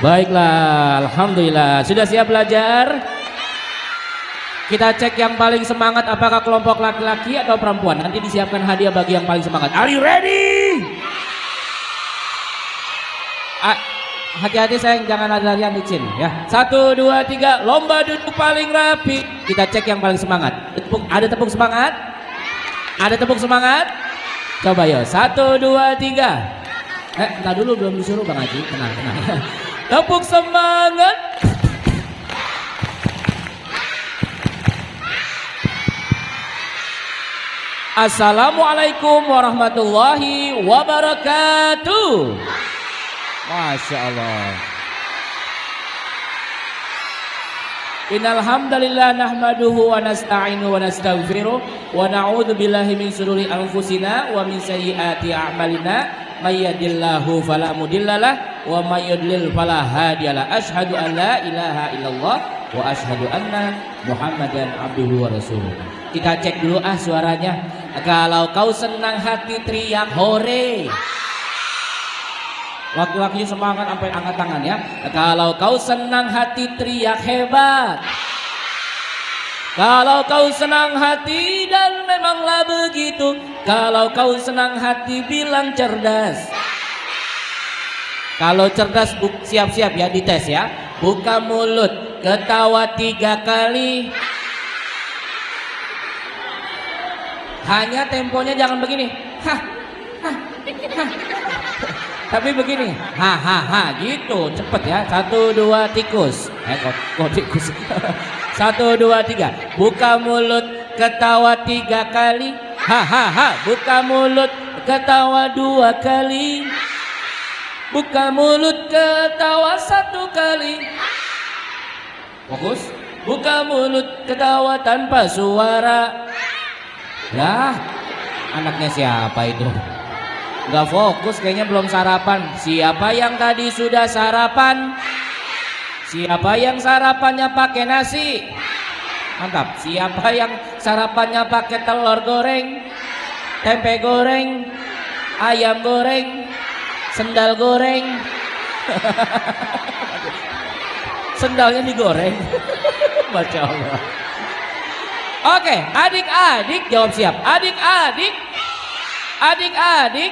Baiklah, alhamdulillah. Sudah siap belajar? Kita cek yang paling semangat apakah kelompok laki-laki atau perempuan. Nanti disiapkan hadiah bagi yang paling semangat. Are you ready? Hati-hati sayang, jangan ada yang licin ya. 1, 2, 3, lomba duduk paling rapi. Kita cek yang paling semangat. Ada tepuk semangat? Ada tepuk semangat? Coba yo, 1, 2, 3. Entar dulu, belum disuruh Bang Haji. Tenang. Tepuk semangat. Assalamualaikum warahmatullahi wabarakatuh. Masya Allah. Innal hamdalillah nahmaduhu wa nasta'inu wa nastaghfiruh wa na'udzu billahi min shururi anfusina wa min sayyiati a'malina may yahdihillahu fala mudhillalah wa may yudlil fala hadiyalah. Asyhadu an la ilaha illallah wa asyhadu anna Muhammadan abduhu wa rasuluh. Kita cek dulu suaranya. Kalau kau senang hati teriak hore. Laki-laki semangat sampai angkat tangan ya. Kalau kau senang hati teriak hebat. Kalau kau senang hati dan memanglah begitu. Kalau kau senang hati bilang cerdas. Kalau cerdas siap-siap ya dites ya. Buka mulut, ketawa 3 kali. Hanya temponya jangan begini. Tapi begini, gitu, cepet ya. 1, 2, tikus. Kok tikus? 1, 2, 3. Buka mulut, ketawa 3 kali. Buka mulut, ketawa 2 kali. Buka mulut, ketawa 1 kali. Fokus. Buka mulut, ketawa tanpa suara. Lah, anaknya siapa itu? Gak fokus, kayaknya belum sarapan. Siapa yang tadi sudah sarapan? Siapa yang sarapannya pakai nasi? Mantap. Siapa yang sarapannya pakai telur goreng, tempe goreng, ayam goreng, sendal goreng? Sendalnya digoreng. Masya Allah. Oke, adik-adik jawab siap. Adik-adik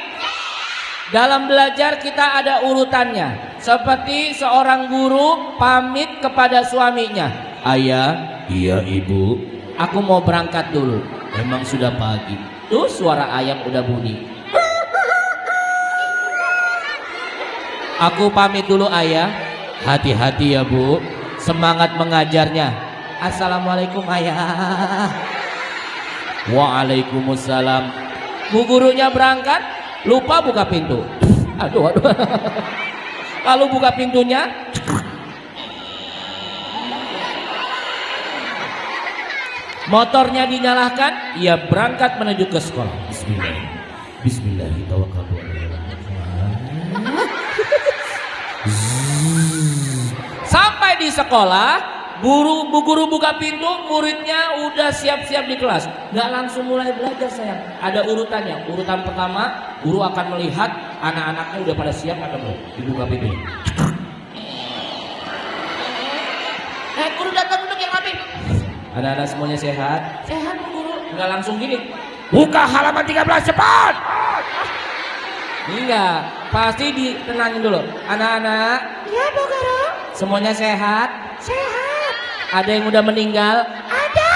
dalam belajar kita ada urutannya. Seperti seorang guru pamit kepada suaminya. Ayah, iya ibu, aku mau berangkat dulu. Memang sudah pagi. Tuh suara ayam udah bunyi. Aku pamit dulu ayah. Hati-hati ya bu, semangat mengajarnya. Assalamualaikum ayah. Waalaikumsalam. Bu gurunya berangkat, lupa buka pintu. Aduh. Lalu buka pintunya, motornya dinyalakan, ia berangkat menuju ke sekolah. Bismillahirrahmanirrahim. Sampai di sekolah, bu guru buka pintu, muridnya udah siap-siap di kelas. Nggak langsung mulai belajar sayang. Ada urutannya. Urutan pertama, guru akan melihat anak-anaknya udah pada siap atau belum. Dibuka pintu. Guru datang, duduk yang rapi. Anak-anak semuanya sehat? Sehat bu guru. Nggak langsung gini. Buka halaman 13 cepat. Enggak, pasti ditenangin dulu. Anak-anak. Iya bu guru. Semuanya sehat? Sehat. Ada yang udah meninggal? Ada.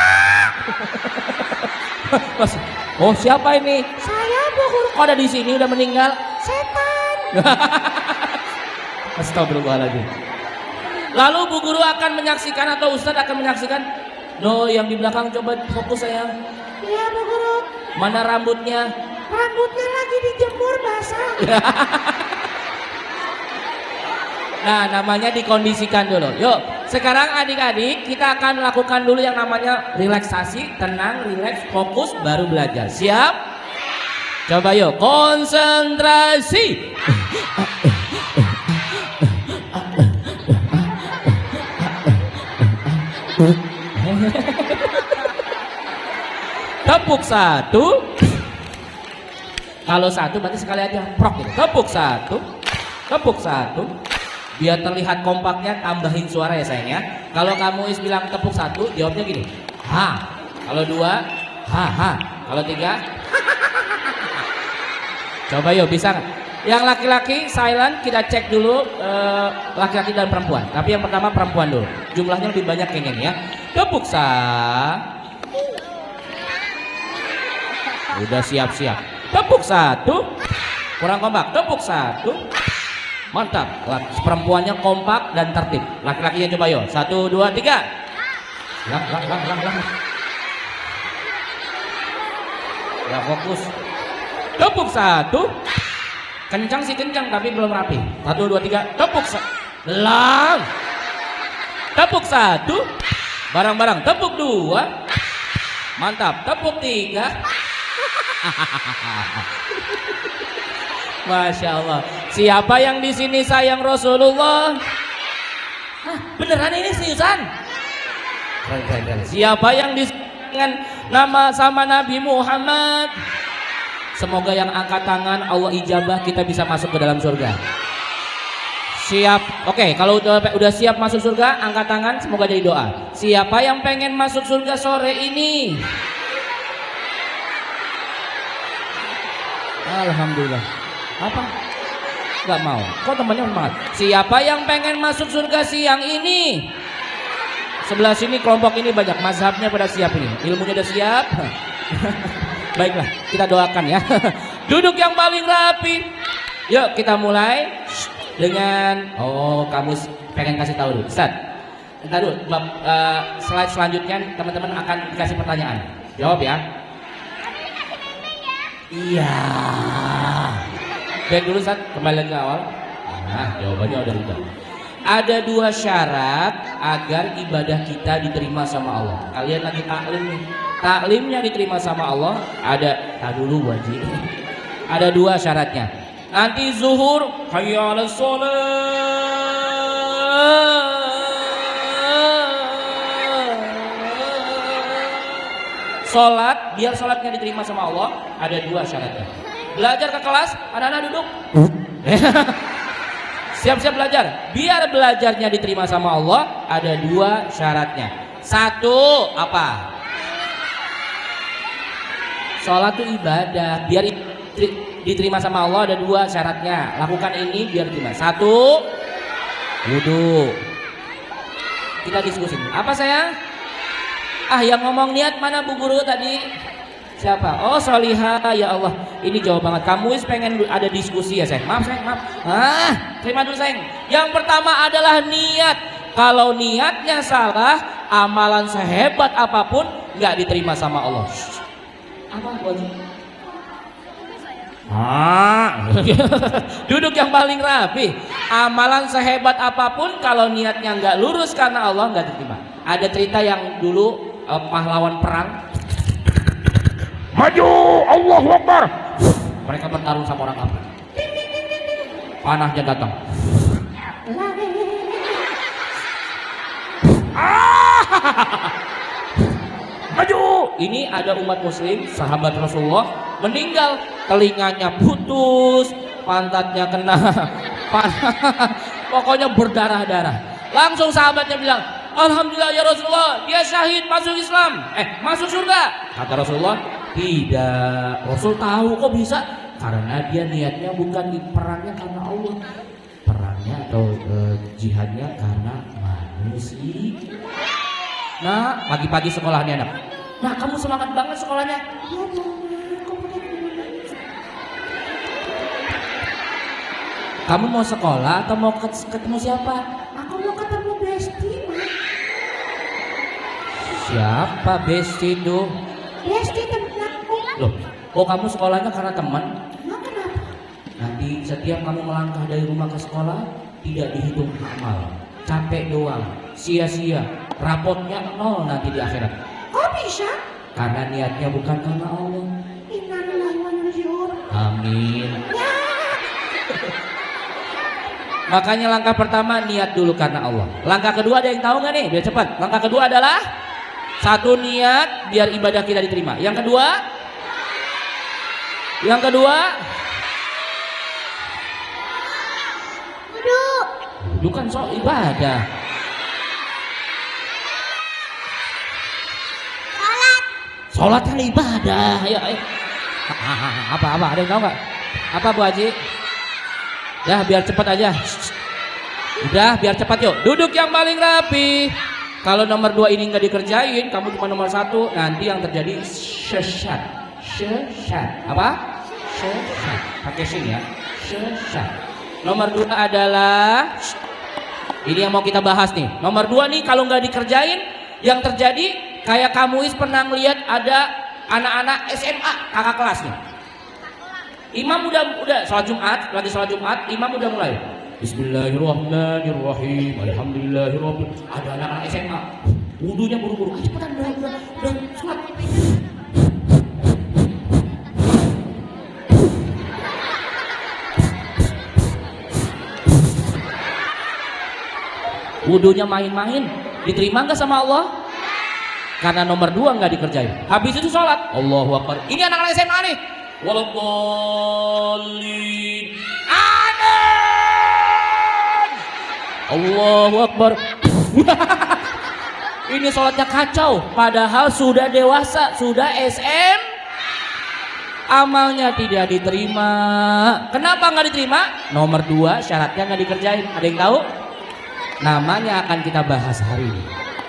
Oh siapa ini? Saya bu guru. Kok ada di sini udah meninggal? Setan. Astagfirullahaladzim. Lalu bu guru akan menyaksikan atau ustadz akan menyaksikan. No, yang di belakang coba fokus sayang. Iya bu guru. Mana rambutnya? Rambutnya lagi dijemur basah. Nah namanya dikondisikan dulu. Yuk sekarang adik-adik kita akan melakukan dulu yang namanya relaksasi. Tenang, rileks, fokus, baru belajar. Siap? Coba yuk konsentrasi. Tepuk 1. Kalau 1 berarti sekali aja prok gitu. Tepuk 1. Tepuk 1. Biar terlihat kompaknya, tambahin suara ya sayang ya. Kalau kamu bilang tepuk 1, jawabnya gini. Ha. Kalau 2, ha. Kalau 3, coba yuk, bisa nggak? Yang laki-laki silent, kita cek dulu laki-laki dan perempuan. Tapi yang pertama perempuan dulu. Jumlahnya lebih banyak kayaknya nih ya. Tepuk sa. Udah siap-siap. Tepuk 1. Kurang kompak. Tepuk 1. Mantap. Perempuannya kompak dan tertib. Laki-lakinya coba yuk. 1, 2, 3. Lang. Ya fokus. Tepuk 1. Kencang sih kencang tapi belum rapi. 1, 2, 3. Tepuk lang. Tepuk 1. Barang-barang. Tepuk 2. Mantap. Tepuk 3. Masya Allah. Siapa yang di sini sayang Rasulullah? Hah, beneran ini seriusan? Siapa yang di dengan nama sama Nabi Muhammad? Semoga yang angkat tangan Allah ijabah, kita bisa masuk ke dalam surga. Siap? Oke, kalau udah siap masuk surga, angkat tangan, semoga jadi doa. Siapa yang pengen masuk surga sore ini? Alhamdulillah. Apa? Gak mau. Kok temannya semangat? Siapa yang pengen masuk surga siang ini? Sebelah sini kelompok ini banyak, mazhabnya pada siap ini. Ilmunya udah siap. Baiklah, kita doakan ya. Duduk yang paling rapi. Yuk kita mulai dengan kamu pengen kasih tahu dulu. Ustaz. Entar dulu, slide selanjutnya teman-teman akan dikasih pertanyaan. Jawab ya. Iya. Baik dulu Ustaz, kembali ke awal. Nah, jawabannya udah. Ada 2 syarat agar ibadah kita diterima sama Allah. Kalian lagi taklim nih. Taklimnya diterima sama Allah ada dulu wajib. Ada 2 syaratnya. Nanti zuhur hayya 'alas shalah. Salat, biar salatnya diterima sama Allah ada 2 syaratnya. Belajar ke kelas, anak-anak duduk. Siap-siap belajar. Biar belajarnya diterima sama Allah ada 2 syaratnya. 1 apa? Sholat itu ibadah, biar diterima sama Allah ada 2 syaratnya. Lakukan ini biar diterima. 1, wudu. Kita diskusi. Apa sayang? Yang ngomong niat mana Bu Guru tadi? Siapa? Oh Solihah, ya Allah. Ini jauh banget. Kamu pengen ada diskusi ya sayang? Maaf sayang, maaf. Terima dulu sayang. Yang pertama adalah niat. Kalau niatnya salah, amalan sehebat apapun nggak diterima sama Allah. Apa wajib? Duduk yang paling rapi. Amalan sehebat apapun kalau niatnya nggak lurus karena Allah nggak diterima. Ada cerita yang dulu pahlawan perang. Maju, Allahu Akbar. Mereka bertarung sama orang kafir. Panahnya datang. Maju. Ini ada umat muslim, sahabat Rasulullah meninggal, telinganya putus, pantatnya kena panah, pokoknya berdarah-darah. Langsung sahabatnya bilang, alhamdulillah ya Rasulullah, dia syahid masuk Islam, masuk surga. Kata Rasulullah, tidak. Rasul tahu kok bisa, karena dia niatnya bukan di perangnya karena Allah, perangnya atau jihadnya karena manusia. Nah, pagi-pagi sekolah nih anak. Nah, kamu semangat banget sekolahnya. Kamu mau sekolah atau mau ketemu siapa? Aku mau ketemu Besti. Siapa Besti itu? Besti teman aku. Loh, kok kamu sekolahnya karena teman? Nah, kenapa? Nanti setiap kamu melangkah dari rumah ke sekolah tidak dihitung amal, capek doang, sia-sia, rapotnya 0 nanti di akhirat. Kok bisa? Karena niatnya bukan karena Allah. Innalillahi wa inna ilaihi raji'un. Amin. Makanya langkah pertama niat dulu karena Allah. Langkah kedua ada yang tahu nggak nih? Biar cepat. Langkah kedua adalah 1 niat biar ibadah kita diterima. Yang kedua wudu. Itu kan soal ibadah. Sholat kan ibadah. Ayo, ayo. Apa? Ada yang tahu nggak? Apa Bu Haji? Ya biar cepat aja. Udah biar cepat yuk. Duduk yang paling rapi. Kalau nomor 2 ini nggak dikerjain, kamu cuma nomor 1, nanti yang terjadi sesat. Apa? Sesat. Pakai sin ya. Sesat. Nomor 2 adalah ini yang mau kita bahas nih. Nomor 2 nih kalau nggak dikerjain, yang terjadi kayak kamu pernah lihat ada anak-anak SMA kakak kelas nih. Imam udah sholat Jumat, lagi sholat Jumat, imam udah mulai. Bismillahirrahmanirrahim. Alhamdulillahirabbil. Ada anak-anak SMA, wudunya buru-buru. Cepetan udah sholat. Wudunya main-main, diterima nggak sama Allah? Karena nomor 2 nggak dikerjain. Habis itu sholat, Allahu Akbar. Ini anak-anak SMA nih. Waladhdallin. Amin. Allahu Akbar. Ini sholatnya kacau. Padahal sudah dewasa, sudah SM. Amalnya tidak diterima. Kenapa nggak diterima? Nomor 2 syaratnya nggak dikerjain. Ada yang tahu? Namanya akan kita bahas hari ini.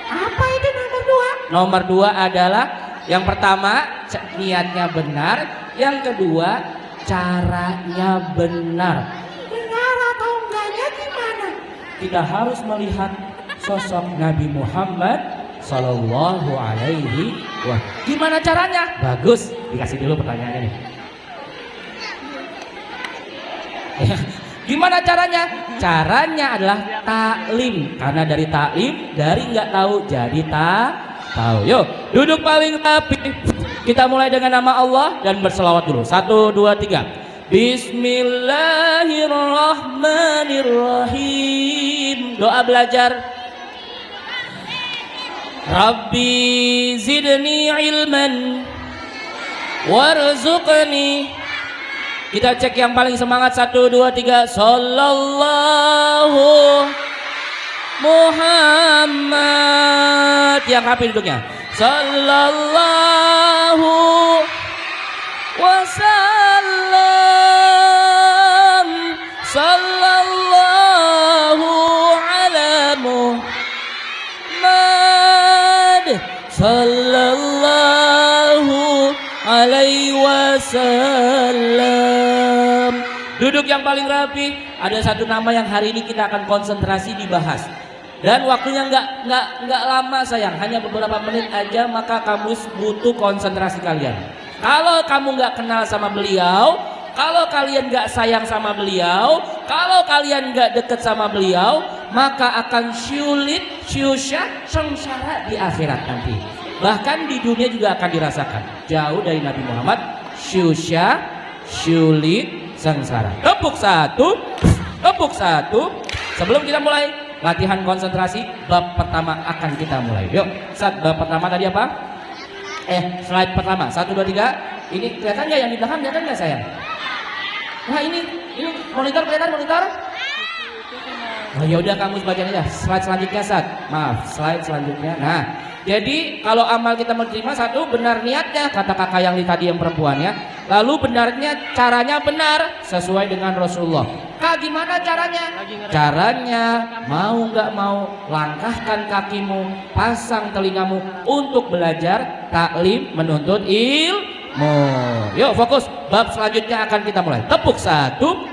Apa itu nomor 2? Nomor 2 adalah yang pertama niatnya benar, yang kedua caranya benar. Benar atau enggaknya gimana? Kita harus melihat sosok Nabi Muhammad Sallallahu Alaihi Wasallam. Gimana caranya? Bagus, dikasih dulu pertanyaannya nih. Gimana caranya? Caranya adalah taklim. Karena dari taklim, dari nggak tahu jadi tahu. Yuk, duduk paling rapi. Kita mulai dengan nama Allah dan berselawat dulu. 1, 2, 3. Bismillahirrahmanirrahim. Doa belajar. Rabbi zidni ilman warzuqni. Kita cek yang paling semangat. 1, 2, 3. Sallallahu Muhammad. Yang rapi duduknya. Sallallahu wasallam. Sallallahu ala Muhammad. Sallallahu alaihi wasallam. Duduk yang paling rapi. Ada satu nama yang hari ini kita akan konsentrasi dibahas. Dan waktunya nggak lama sayang, hanya beberapa menit aja, maka kamu butuh konsentrasi kalian. Kalau kamu nggak kenal sama beliau, kalau kalian nggak sayang sama beliau, kalau kalian nggak deket sama beliau, maka akan sulit, susah, sengsara di akhirat nanti. Bahkan di dunia juga akan dirasakan. Jauh dari Nabi Muhammad, susah, sulit, sengsara. Tepuk satu. Sebelum kita mulai latihan konsentrasi, bab pertama akan kita mulai. Yuk, bab pertama tadi apa? Slide pertama. 1, 2, 3. Ini kelihatan nggak yang di belakang? Kelihatan nggak sayang? Nah ini monitor, kelihatan monitor? Oh ya udah, kamu bacaan aja. Slide selanjutnya slide selanjutnya. Nah, jadi kalau amal kita menerima, 1 benar niatnya, kata kakak yang tadi yang perempuan ya. Lalu benarnya, caranya benar sesuai dengan Rasulullah. Kak, gimana caranya? Caranya mau nggak mau, langkahkan kakimu, pasang telingamu untuk belajar taklim, menuntut ilmu. Yuk fokus, bab selanjutnya akan kita mulai. Tepuk satu.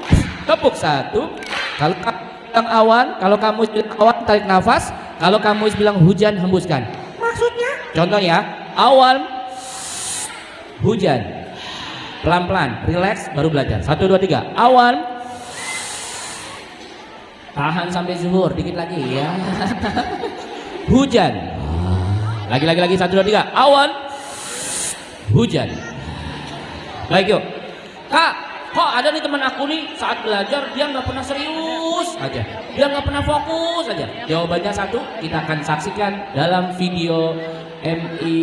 Kalau kamu bilang awan, kalau kamu bilang awan, tarik nafas. Kalau kamu bilang hujan, hembuskan. Maksudnya? Contohnya, awan, hujan, pelan-pelan, relax, baru belajar. 1, 2, 3. Awan, tahan sampai zuhur, dikit lagi ya. Hujan, lagi. 1, 2, 3. Awan, hujan. Baik yuk. Kak, kok ada nih teman aku nih saat belajar dia nggak pernah serius aja, dia nggak pernah fokus aja. Jawabannya 1, kita akan saksikan dalam video MI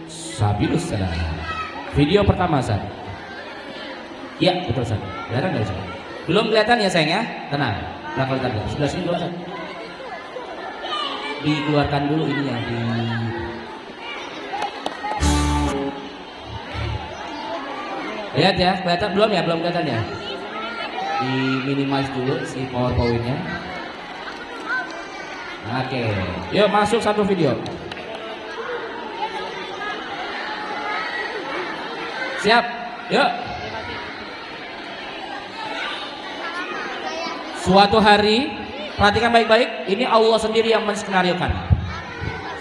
Sabilus Salam. Video pertama Ustaz. Iya betul Ustaz. Kelihatan nggak Ustaz? Belum kelihatan ya sayang ya? Tenang. Nah kalau tadi sebelah sini doang. Dikeluarkan dulu ininya di. Lihat ya, kelihatan belum ya? Belum kelihatan ya? Di minimize dulu si powerpointnya. Oke, yuk masuk satu video. Siap, yuk. Suatu hari, perhatikan baik-baik, ini Allah sendiri yang menskenariokan.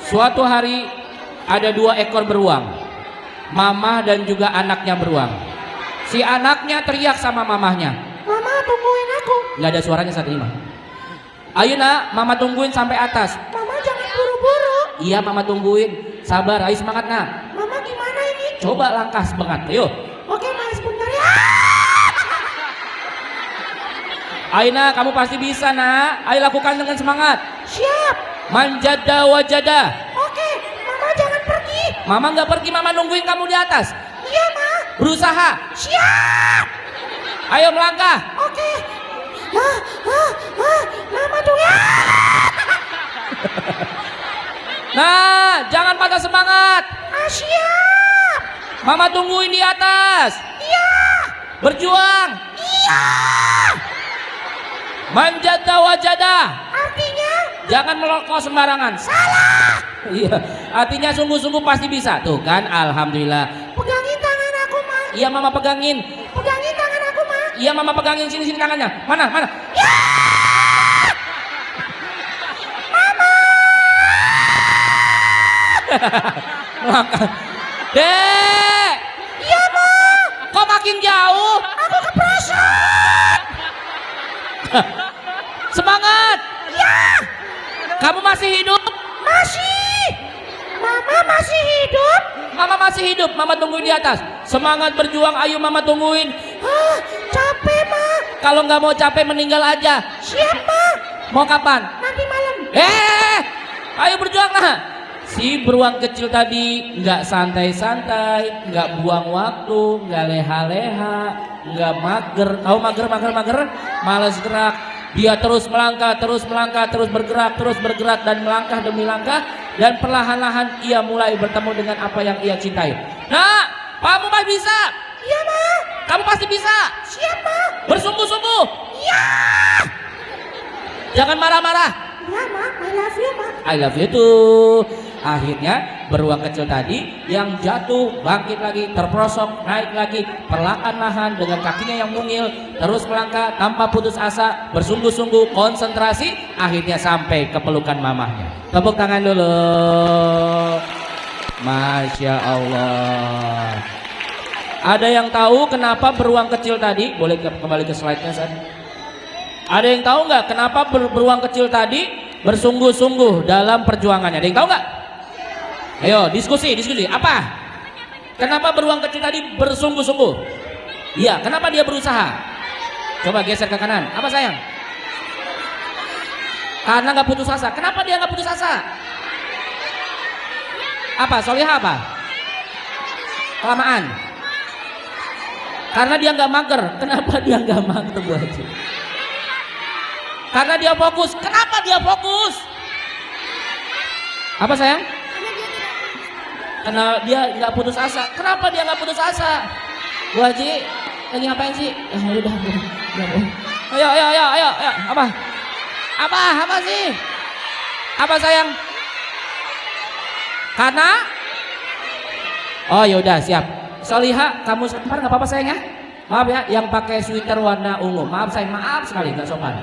Suatu hari ada 2 ekor beruang, mama dan juga anaknya beruang. Si anaknya teriak sama mamahnya, "Mama, tungguin aku." Nggak ada suaranya saat ini, mah. "Ayo nak, mama tungguin sampai atas." "Mama jangan buru-buru." "Iya mama tungguin, sabar, ayo semangat nak." "Mama gimana ini?" "Coba langkah semangat, ayo." "Oke mas, sebentar ya." "Ayo nak, kamu pasti bisa nak, ayo lakukan dengan semangat." "Siap." "Manjada wajada." "Oke, mama jangan pergi." "Mama nggak pergi, mama nungguin kamu di atas." "Iya ma." "Berusaha." "Siap." "Ayo melangkah." "Oke." Mama tunggu. Nah, jangan patah semangat. Siap. Mama tungguin di atas. Iya. Berjuang. Iya. Manjada wajada. Artinya? Jangan melokos sembarangan. Salah. Iya. Artinya sungguh-sungguh pasti bisa. Tuh kan, alhamdulillah. Pegangin tangan aku, Ma. Iya, Mama pegangin. Pegangin tangan aku, Ma. Iya, Mama pegangin sini tangannya. Mana? Ya! Mama. Dek. Iya, Ma. Kok makin jauh? Aku kepreset. Semangat. Ya. Kamu masih hidup? Masih. Mama masih hidup? Mama masih hidup. Mama tungguin di atas. Semangat berjuang. Ayo Mama tungguin. Capek Ma. Kalau nggak mau capek meninggal aja. Siapa? Mau kapan? Nanti malam. Ayo berjuang lah. Si beruang kecil tadi nggak santai-santai, nggak buang waktu, nggak leha-leha, nggak mager. Tahu mager? Malas gerak. Dia terus melangkah, terus bergerak dan melangkah demi langkah, dan perlahan-lahan ia mulai bertemu dengan apa yang ia cintai. Nah, kamu pasti bisa. Iya Ma. Kamu pasti bisa. Siap Ma. Bersungguh-sungguh. Iya. Jangan marah-marah. Iya Ma, I love you Ma. I love you too. Akhirnya beruang kecil tadi yang jatuh bangkit lagi, terperosok naik lagi perlahan-lahan dengan kakinya yang mungil, terus melangkah tanpa putus asa, bersungguh-sungguh konsentrasi, akhirnya sampai ke pelukan mamahnya. Tepuk tangan dulu. Masya Allah. Ada yang tahu kenapa beruang kecil tadi? Boleh kembali ke slide-nya San. Ada yang tahu nggak kenapa beruang kecil tadi bersungguh-sungguh dalam perjuangannya? Ada yang tahu nggak? Ayo diskusi. Apa? Kenapa beruang kecil tadi bersungguh-sungguh? Iya, kenapa dia berusaha? Coba geser ke kanan. Apa sayang? Karena nggak putus asa. Kenapa dia nggak putus asa? Apa? Solihah apa? Kelamaan. Karena dia nggak mager. Kenapa dia nggak mager Bu Haji? Karena dia fokus. Kenapa dia fokus? Apa sayang? Karena dia nggak putus asa. Kenapa dia nggak putus asa? Bu Haji lagi ngapain sih? Udah. Ayo. Apa sih? Apa sayang? Karena? Oh yaudah siap. Solihah, kamu sebentar nggak apa-apa sayang ya? Maaf ya, yang pakai sweater warna ungu. Maaf sayang, maaf sekali nggak sopan.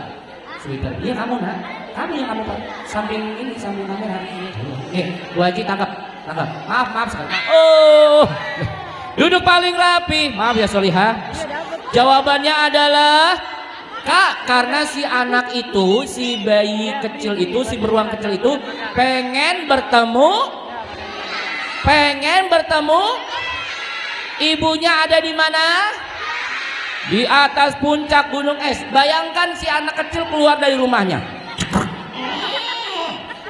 Sweater, iya kamu nak. Kamu yang kamu samping kamera. Bu Haji tangkap. Maaf sekali. Oh, duduk paling rapi. Maaf ya Solihah. Jawabannya adalah Kak, karena si anak itu, si bayi kecil itu, si beruang kecil itu pengen bertemu. Ibunya ada di mana? Di atas puncak gunung es. Bayangkan si anak kecil keluar dari rumahnya.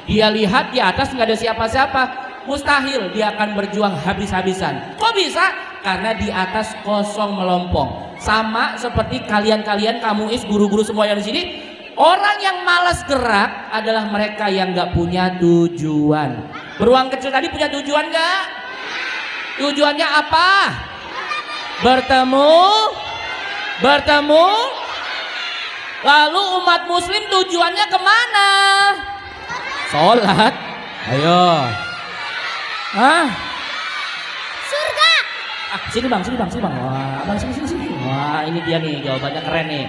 Dia lihat di atas nggak ada siapa-siapa. Mustahil dia akan berjuang habis-habisan. Kok bisa? Karena di atas kosong melompong. Sama seperti kalian-kalian, kamu guru-guru semua yang di sini, Orang yang malas gerak adalah mereka yang nggak punya tujuan. Beruang kecil tadi punya tujuan nggak? Tujuannya apa? Bertemu. Lalu umat muslim tujuannya kemana? Sholat. Ayo. Hah? Surga. Sini bang. Wah, abang sini. Wah, ini dia nih jawabannya keren nih.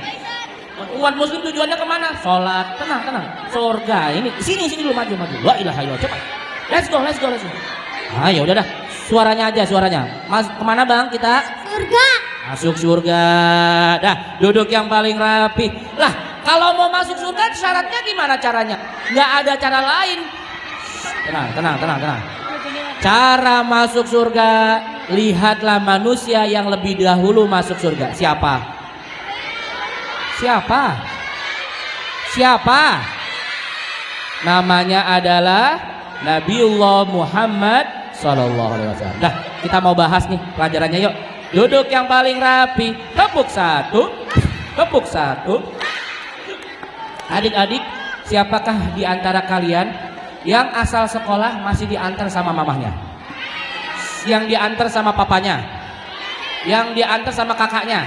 Umat muslim tujuannya kemana? Sholat. Tenang. Surga. Ini sini dulu maju. La ilaha illallah. Cepat. Let's go. Ah, ya udah dah. Suaranya. Mas, kemana bang kita? Surga. Masuk surga. Dah, duduk yang paling rapi. Lah, kalau mau masuk surga syaratnya gimana caranya? Nggak ada cara lain. Tenang. Cara masuk surga, lihatlah manusia yang lebih dahulu masuk surga. Siapa? Namanya adalah Nabiullah Muhammad Sallallahu Alaihi Wasallam. Dah, kita mau bahas nih pelajarannya, yuk. Duduk yang paling rapi. Tepuk satu. Adik-adik, siapakah di antara kalian yang asal sekolah masih diantar sama mamahnya? Yang diantar sama papanya? Yang diantar sama kakaknya?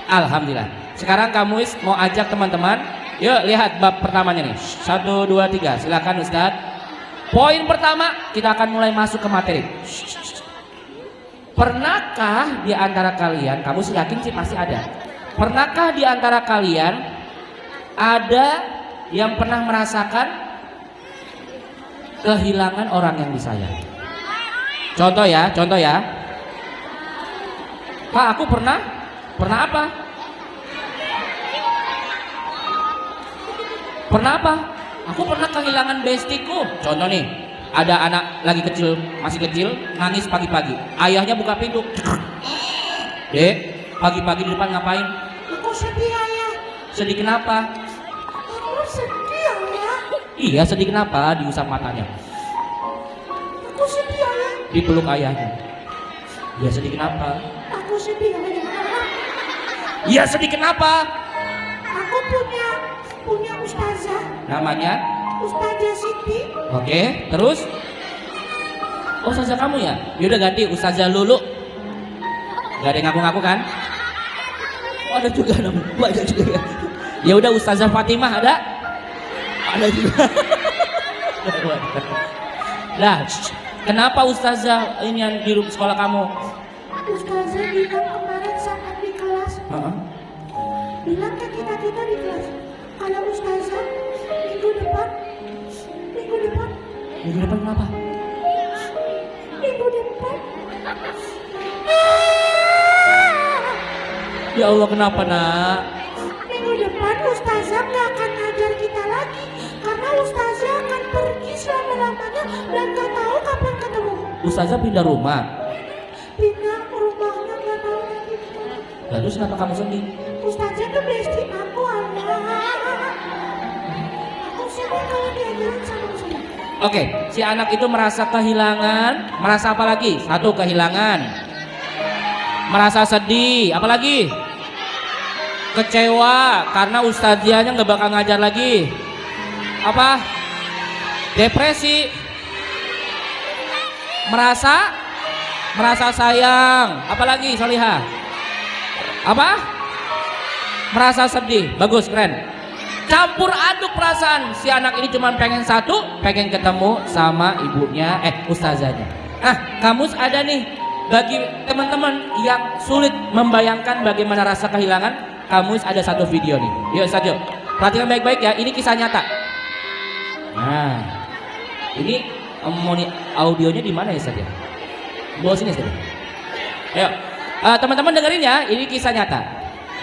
Alhamdulillah. Sekarang kamu mau ajak teman-teman. Yuk lihat bab pertamanya nih. 1, 2, 3. Silakan Ustadz. Poin pertama, kita akan mulai masuk ke materi. Pernahkah di antara kalian, kamu sih yakin sih pasti ada. Pernahkah di antara kalian ada yang pernah merasakan kehilangan orang yang disayang? Contoh ya. Pak, aku pernah apa? Aku pernah kehilangan bestiku. Contoh nih, ada anak lagi masih kecil, nangis pagi-pagi. Ayahnya buka pintu. Dek, pagi-pagi di depan ngapain? Aku sedih ayah. Sedih kenapa? Aku sedih ayah. Iya, sedih kenapa? Diusap matanya. Aku sedih ayah. Dipeluk ayahnya. Iya, sedih kenapa? Aku sedih ayah. Iya, sedih kenapa? Aku punya ustazah. Namanya? Ustazah Siti. Oke, terus? Oh, ustazah kamu ya? Yaudah ganti Ustazah Lulu. Gak ada yang ngaku-ngaku kan? Oh, ada juga namanya. Banyak juga ya. Ya udah Ustazah Fatimah ada? Ada juga. Nah, kenapa Ustazah ini yang di sekolah kamu? Ustazah bilang kemarin saat di kelas. Bilang ke kita di kelas. Kalau ustazah minggu depan kenapa? Minggu depan. Ya Allah, kenapa nak? Minggu depan ustazah nggak akan ngajar kita lagi karena ustazah akan pergi selama-lamanya dan nggak tahu kapan ketemu. Ustazah pindah rumah. Pindah rumahnya nggak tahu lagi. Lalu kenapa kamu sedih? Ustazah tuh besti aku Allah. Aku sedih kalau diajarin sama ustazah. Oke, si anak itu merasa kehilangan. Merasa apa lagi? 1, kehilangan. Merasa sedih. Apa lagi? Kecewa karena ustazahnya nggak bakal ngajar lagi. Apa? Depresi. Merasa sayang. Apa lagi, Solihah? Apa? Merasa sedih. Bagus, keren. Campur aduk perasaan. Si anak ini cuma pengen pengen ketemu sama ibunya, ustazahnya. Nah, kamus ada nih bagi teman-teman yang sulit membayangkan bagaimana rasa kehilangan. Kamus ada satu video nih. Yuk, Ustaz, yuk. Perhatikan baik-baik ya. Ini kisah nyata. Nah, ini audionya di mana ya, Ustaz ya? Bawa sini, Ustaz. Ayo, teman-teman dengerin ya. Ini kisah nyata.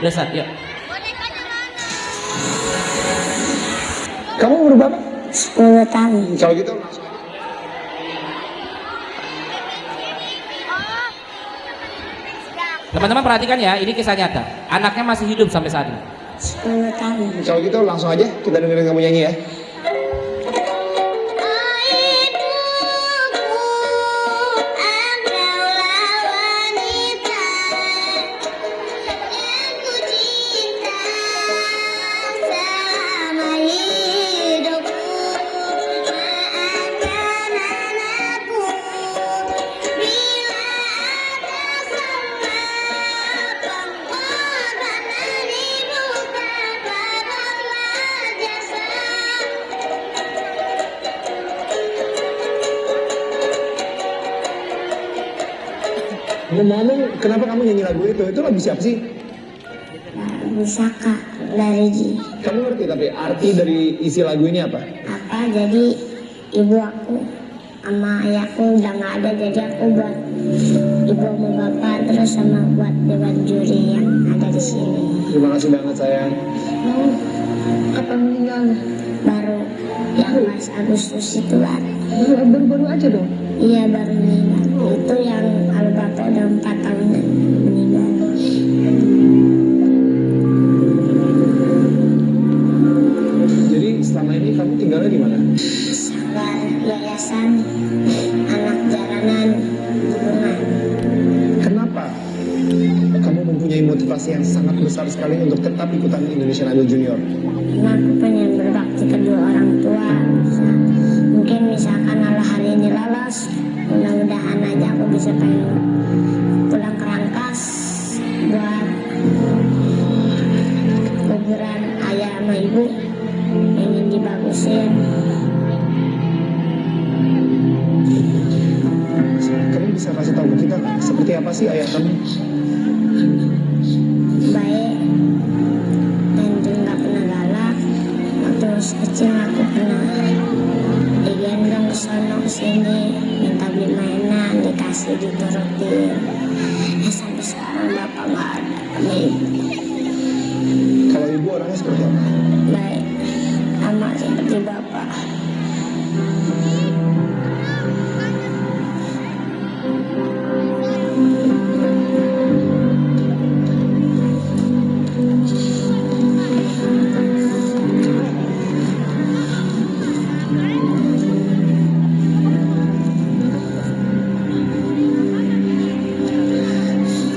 Udah, Ustaz, yuk. Kamu umur berapa? 10 tahun. Kalau gitu langsung. Teman-teman perhatikan ya, ini kisah nyata. Anaknya masih hidup sampai saat ini. 10 tahun. Kalau gitu langsung aja kita dengerin kamu nyanyi ya. Ngomong-ngomong, kenapa kamu nyanyi lagu itu? Itu lagu siapa sih? Lagu Saka dari Ji. Kamu ngerti tapi arti dari isi lagu ini apa? Apa jadi ibu aku sama ayahku udah nggak ada, jadi aku buat ibu sama bapak terus sama buat dewan juri yang ada di sini. Terima kasih banget sayang. Kapan meninggal? Baru yang Mas Agustus itu baru. Baru aja dong. Iya baru meninggal. Itu yang kalau bapak udah 4 tahun meninggal. Jadi selama ini kamu tinggalnya di mana? Sabar yayasan anak jalanan hubungan. Kenapa kamu mempunyai motivasi yang sangat besar sekali untuk tetap ikutan Indonesian Idol Junior? Karena aku pengen berbakti kedua orang tua. Mungkin misalkan Allah hari ini lolos, mudah-mudahan aja aku bisa pengen pulang ke Rangkas buat kuburan ayah sama ibu, pengen dibagusin. Kamu bisa kasih tahu ke kita seperti apa sih ayah kamu? Baik dan juga nggak pernah galak. Waktu kecil aku pernah digendong kesono kesini, minta beli mainan, dikasih diturutin. Sampai sekarang bapak nggak ada sama ibu. Kalau ibu orangnya seperti apa? Baik sama seperti bapak.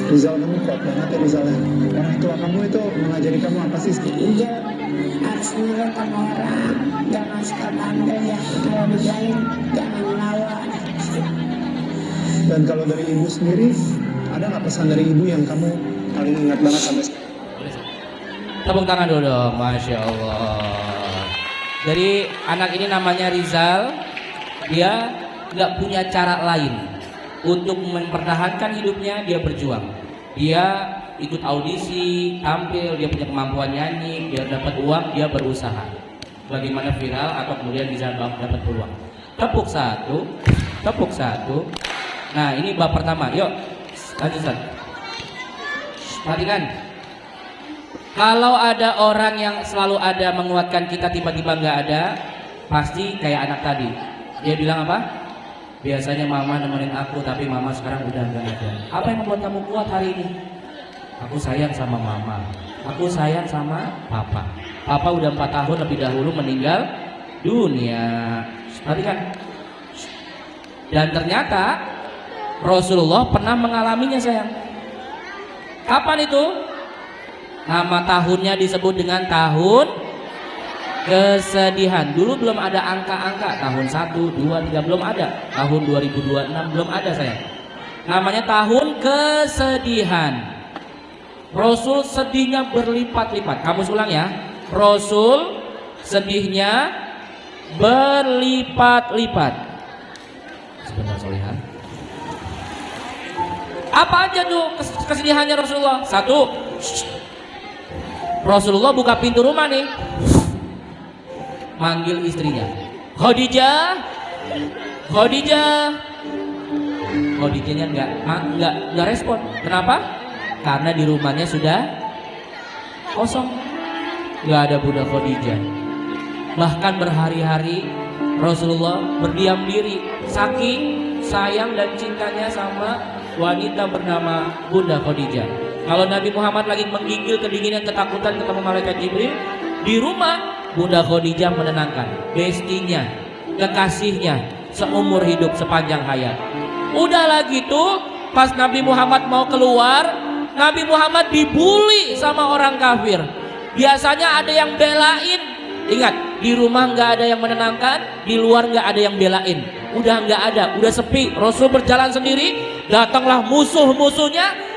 Rizal, kamu kuat banget ya Rizal. Orang tua kamu itu mengajari kamu apa sih? Dia harus nurut sama orang, jangan suka bandel ya. Kalau dibilangin jangan melawan. Dan kalau dari ibu sendiri, ada nggak pesan dari ibu yang kamu paling ingat banget sampai sekarang? Tepuk tangan dulu dong, Masya Allah. Jadi anak ini namanya Rizal. Dia nggak punya cara lain untuk mempertahankan hidupnya. Dia berjuang. Dia ikut audisi, tampil, dia punya kemampuan nyanyi, dia dapat uang, dia berusaha. Bagaimana viral atau kemudian bisa dapat peluang. Tepuk satu, tepuk satu. Nah ini bab pertama. Yuk lanjutkan. Perhatikan. Kalau ada orang yang selalu ada menguatkan kita, tiba-tiba nggak ada, pasti kayak anak tadi. Dia bilang apa? Biasanya mama nemenin aku, tapi mama sekarang udah nggak ada. Apa yang membuat kamu kuat hari ini? Aku sayang sama mama. Aku sayang sama papa. Papa udah 4 tahun lebih dahulu meninggal dunia. Perhatikan. Dan ternyata Rasulullah pernah mengalaminya sayang. Kapan itu? Nama tahunnya disebut dengan tahun kesedihan. Dulu belum ada angka-angka. Tahun 1, 2, 3 belum ada. Tahun 2026 belum ada sayang. Namanya tahun kesedihan. Rasul sedihnya berlipat-lipat. Kamu ulang ya. Rasul sedihnya berlipat-lipat. Sebentar Solihan. Apa aja tuh kesedihannya Rasulullah? 1. Rasulullah buka pintu rumah nih, manggil istrinya, Khadijah, Khadijah. Khadijahnya nggak respon. Kenapa? Karena di rumahnya sudah kosong, nggak ada Bunda Khadijah. Bahkan berhari-hari Rasulullah berdiam diri, saking sayang dan cintanya sama wanita bernama Bunda Khadijah. Kalau Nabi Muhammad lagi menggigil kedinginan ketakutan ketemu malaikat Jibril, di rumah Bunda Khadijah menenangkan, bestinya, kekasihnya seumur hidup sepanjang hayat. Udah gitu, pas Nabi Muhammad mau keluar, Nabi Muhammad dibully sama orang kafir. Biasanya ada yang belain. Ingat, di rumah nggak ada yang menenangkan, di luar nggak ada yang belain. Udah nggak ada, udah sepi. Rasul berjalan sendiri, datanglah musuh-musuhnya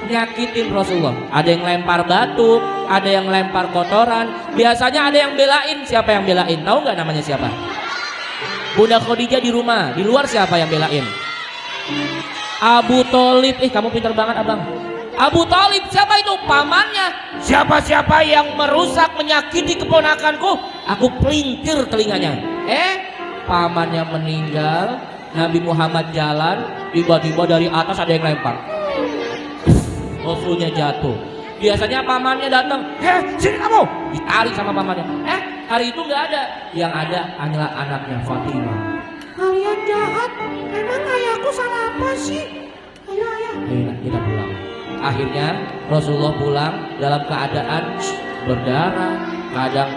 nyakitin Rasulullah. Ada yang lempar batu, ada yang lempar kotoran. Biasanya ada yang belain. Siapa yang belain? Tahu nggak namanya siapa? Bunda Khadijah di rumah. Di luar siapa yang belain? Abu Thalib, kamu pintar banget abang. Abu Thalib siapa itu? Pamannya. Siapa-siapa yang merusak menyakiti keponakanku, aku pelintir telinganya. Pamannya meninggal, Nabi Muhammad jalan, tiba-tiba dari atas ada yang lempar. Rasulnya jatuh. Biasanya pamannya datang, sini kamu, ditarik sama pamannya. Hari itu nggak ada, yang ada adalah anaknya Fatimah. Kalian jahat, memang ayahku salah apa sih? Ayo ayah. Ayo kita pulang. Akhirnya Rasulullah pulang dalam keadaan berdarah, kadang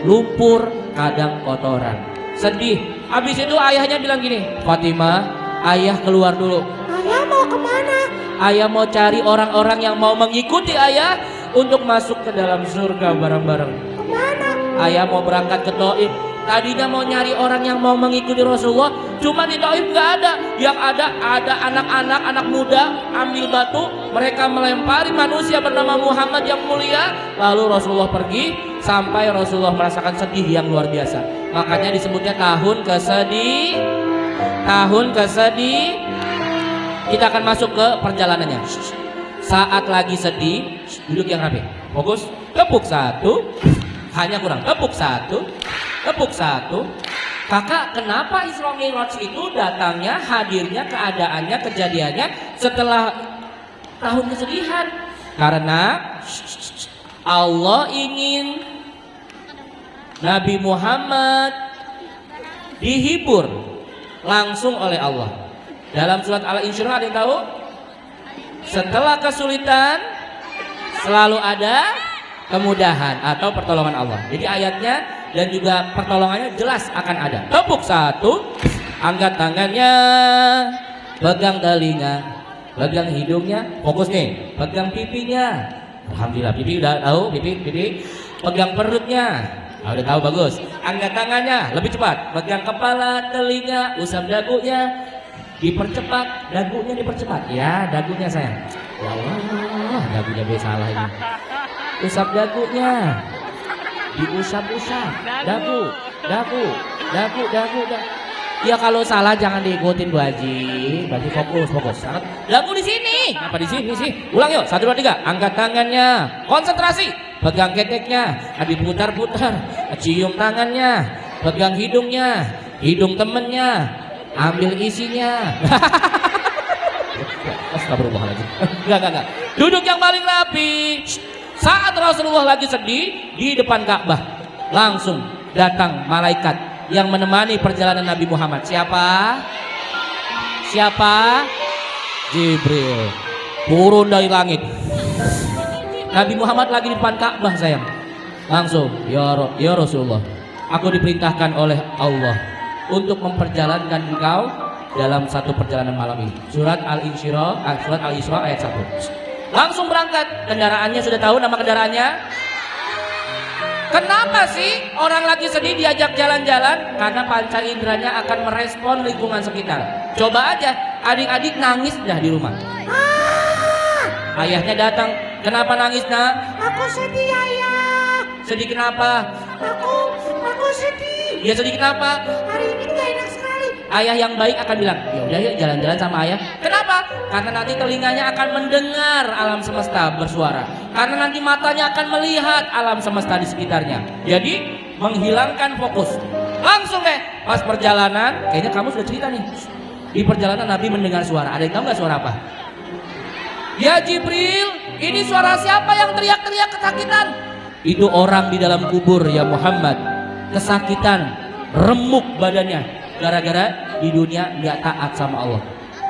lumpur, kadang kotoran. Sedih. Habis itu ayahnya bilang gini, Fatimah, ayah keluar dulu. Ayah mau kemana? Ayah mau cari orang-orang yang mau mengikuti ayah untuk masuk ke dalam surga bareng-bareng. Kemana? Ayah mau berangkat ke Taif. Tadinya mau nyari orang yang mau mengikuti Rasulullah, cuma di Taif nggak ada. Yang ada anak-anak, anak muda ambil batu, mereka melempari manusia bernama Muhammad yang mulia. Lalu Rasulullah pergi sampai Rasulullah merasakan sedih yang luar biasa. Makanya disebutnya tahun kesedih. Tahun kesedih. Kita akan masuk ke perjalanannya. Saat lagi sedih, duduk yang rapi. Fokus. Tepuk satu. Hanya kurang. Tepuk satu. Tepuk satu. Kakak, kenapa Isra Mi'raj itu datangnya, hadirnya, keadaannya, kejadiannya setelah tahun kesedihan? Karena Allah ingin Nabi Muhammad dihibur langsung oleh Allah. Dalam surat Al-Insyirah ada yang tahu? Setelah kesulitan selalu ada kemudahan atau pertolongan Allah. Jadi ayatnya dan juga pertolongannya jelas akan ada. Tepuk satu, angkat tangannya, pegang telinga, pegang hidungnya, fokus nih, pegang pipinya. Alhamdulillah, pipi udah tahu, pipi, pegang perutnya. Udah tahu, bagus. Angkat tangannya, lebih cepat, pegang kepala, telinga, usap dagunya, dipercepat, dagunya dipercepat. Ya, dagunya sayang. Ya Allah, dagunya gue salah ini. Usap dagunya, diusap-usap, dagu. Ya kalau salah jangan diikutin Bu Haji. Berarti fokus. Dagu di sini. Apa di sini sih? Ulang yuk. 1 2 3. Angkat tangannya. Konsentrasi. Pegang keteknya. Diputar-putar. Cium tangannya. Pegang hidungnya. Hidung temennya. Ambil isinya. Astagfirullahaladzim. Enggak. Duduk yang paling rapi. Saat Rasulullah lagi sedih di depan Ka'bah, langsung datang malaikat yang menemani perjalanan Nabi Muhammad. Siapa? Jibril. Turun dari langit. Nabi Muhammad lagi di depan Ka'bah sayang. Langsung, ya Rasulullah, aku diperintahkan oleh Allah untuk memperjalankan engkau dalam satu perjalanan malam ini. Surat Al-Isra ayat 1. Langsung berangkat. Kendaraannya sudah tahu nama kendaraannya? Kenapa sih orang lagi sedih diajak jalan-jalan? Karena panca inderanya akan merespon lingkungan sekitar. Coba aja adik-adik nangis dah di rumah. Ayahnya datang. Kenapa nangis nak? Aku sedih ayah. Sedih kenapa? Aku sedih. Ya sedih kenapa? Hari ini gak enak sekali. Ayah yang baik akan bilang, ya udah yuk jalan-jalan sama ayah. Kenapa? Karena nanti telinganya akan mendengar alam semesta bersuara. Karena nanti matanya akan melihat alam semesta di sekitarnya. Jadi menghilangkan fokus. Langsung deh pas perjalanan, kayaknya kamu sudah cerita nih. Di perjalanan Nabi mendengar suara. Ada yang tahu nggak suara apa? Ya Jibril, ini suara siapa yang teriak-teriak kesakitan? Itu orang di dalam kubur ya Muhammad. Kesakitan, remuk badannya. Gara-gara di dunia nggak taat sama Allah.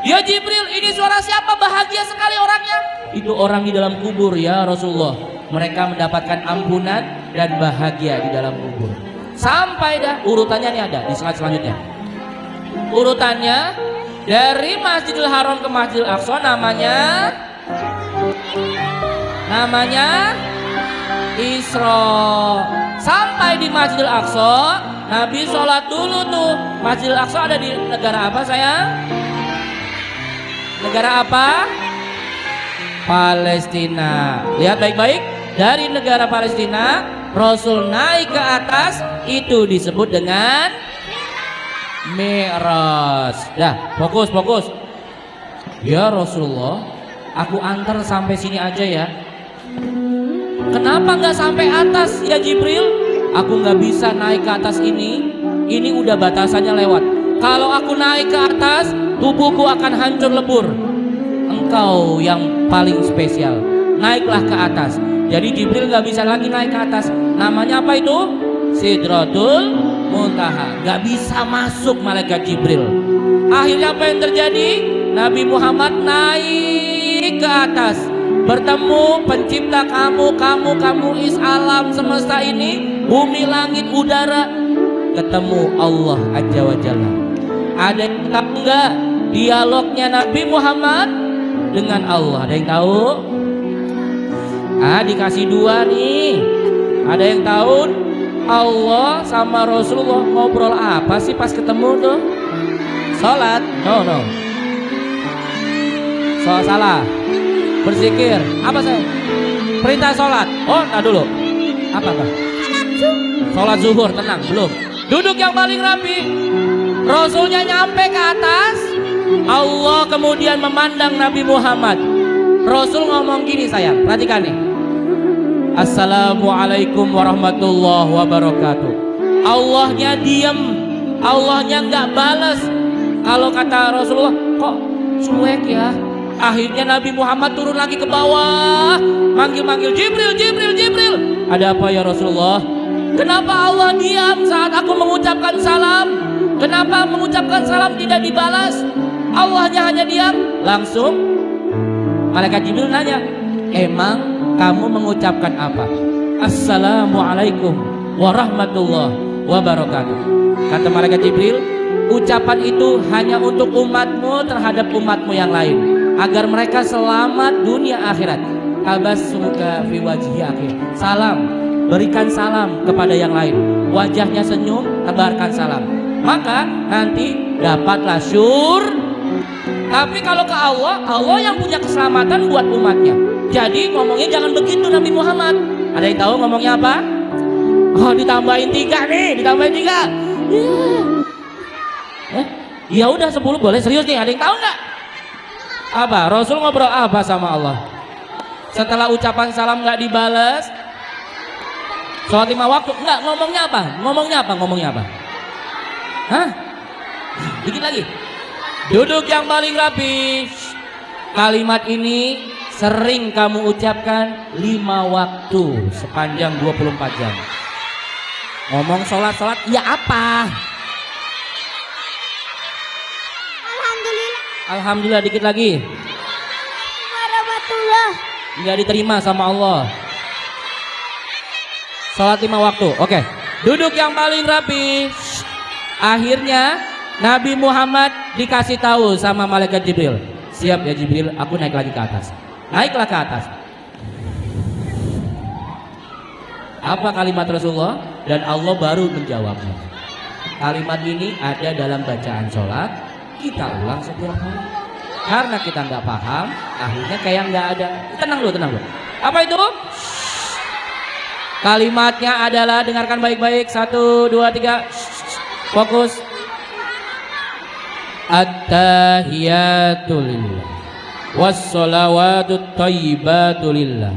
Ya Jibril, ini suara siapa? Bahagia sekali orangnya. Itu orang di dalam kubur ya Rasulullah. Mereka mendapatkan ampunan dan bahagia di dalam kubur. Sampai dah urutannya nih ada di slide selanjutnya. Urutannya dari Masjidil Haram ke Masjidil Aqsa namanya Isra. Sampai di Masjidil Aqsa, Nabi sholat dulu tuh. Masjidil Aqsa ada di negara apa sayang? Negara apa? Palestina. Lihat baik-baik. Dari negara Palestina, Rasul naik ke atas. Itu disebut dengan Mi'raj. Dah, fokus. Ya Rasulullah, aku antar sampai sini aja ya. Kenapa nggak sampai atas ya Jibril? Aku nggak bisa naik ke atas ini udah batasannya lewat. Kalau aku naik ke atas, tubuhku akan hancur lebur. Engkau yang paling spesial, naiklah ke atas. Jadi Jibril nggak bisa lagi naik ke atas. Namanya apa itu? Sidratul Muntaha. Nggak bisa masuk malaikat Jibril. Akhirnya apa yang terjadi? Nabi Muhammad naik ke atas, bertemu pencipta kamu is alam semesta ini, bumi, langit, udara, ketemu Allah Azza wa Jalla. Ada yang tahu nggak dialognya Nabi Muhammad dengan Allah? Ada yang tahu? Dikasih dua nih. Ada yang tahu Allah sama Rasulullah ngobrol apa sih pas ketemu tuh? Salat? No. Salah. Berzikir. Apa saya? Perintah salat. Oh, nah dulu. Apa? Salat zuhur, tenang, belum. Duduk yang paling rapi. Rasulnya nyampe ke atas. Allah kemudian memandang Nabi Muhammad. Rasul ngomong gini sayang, perhatikan nih. Assalamualaikum warahmatullahi wabarakatuh. Allahnya diem, Allahnya nggak balas. Kalau kata Rasulullah, kok cuek ya? Akhirnya Nabi Muhammad turun lagi ke bawah, manggil-manggil Jibril. Ada apa ya Rasulullah? Kenapa Allah diam saat aku mengucapkan salam? Kenapa mengucapkan salam tidak dibalas? Allahnya hanya diam. Langsung malaikat Jibril nanya, emang kamu mengucapkan apa? Assalamualaikum warahmatullahi wabarakatuh. Kata malaikat Jibril, ucapan itu hanya untuk umatmu terhadap umatmu yang lain, agar mereka selamat dunia akhirat. Tabassuka fi wajhi akhir. Salam, berikan salam kepada yang lain. Wajahnya senyum, tebarkan salam. Maka nanti dapatlah syur. Tapi kalau ke Allah, Allah yang punya keselamatan buat umatnya. Jadi ngomongnya jangan begitu Nabi Muhammad. Ada yang tahu ngomongnya apa? Oh, ditambahin 3 nih, ditambahin 3. Ya udah 10 boleh, serius nih. Ada yang tahu nggak? Apa? Rasul ngobrol apa sama Allah? Setelah ucapan salam nggak dibalas, sholat 5 waktu nggak, ngomongnya apa? Ngomongnya apa? Hah? Dikit lagi. Duduk yang paling rapi. Kalimat ini sering kamu ucapkan 5 waktu sepanjang 24 jam. Ngomong sholat, ya apa? Alhamdulillah, dikit lagi. Warahmatullah. Nggak diterima sama Allah. Sholat 5 waktu. Oke. Duduk yang paling rapi. Akhirnya Nabi Muhammad dikasih tahu sama malaikat Jibril. Siap ya Jibril, aku naik lagi ke atas. Naiklah ke atas. Apa kalimat Rasulullah? Dan Allah baru menjawabnya. Kalimat ini ada dalam bacaan sholat. Kita ulang setiap hari. Karena kita nggak paham, akhirnya kayak nggak ada. Tenang dulu. Apa itu? Kalimatnya adalah, dengarkan baik-baik. 1, 2, 3. Fokus. At-tahiyatu lillah wassalawatut thayyibatu lillah.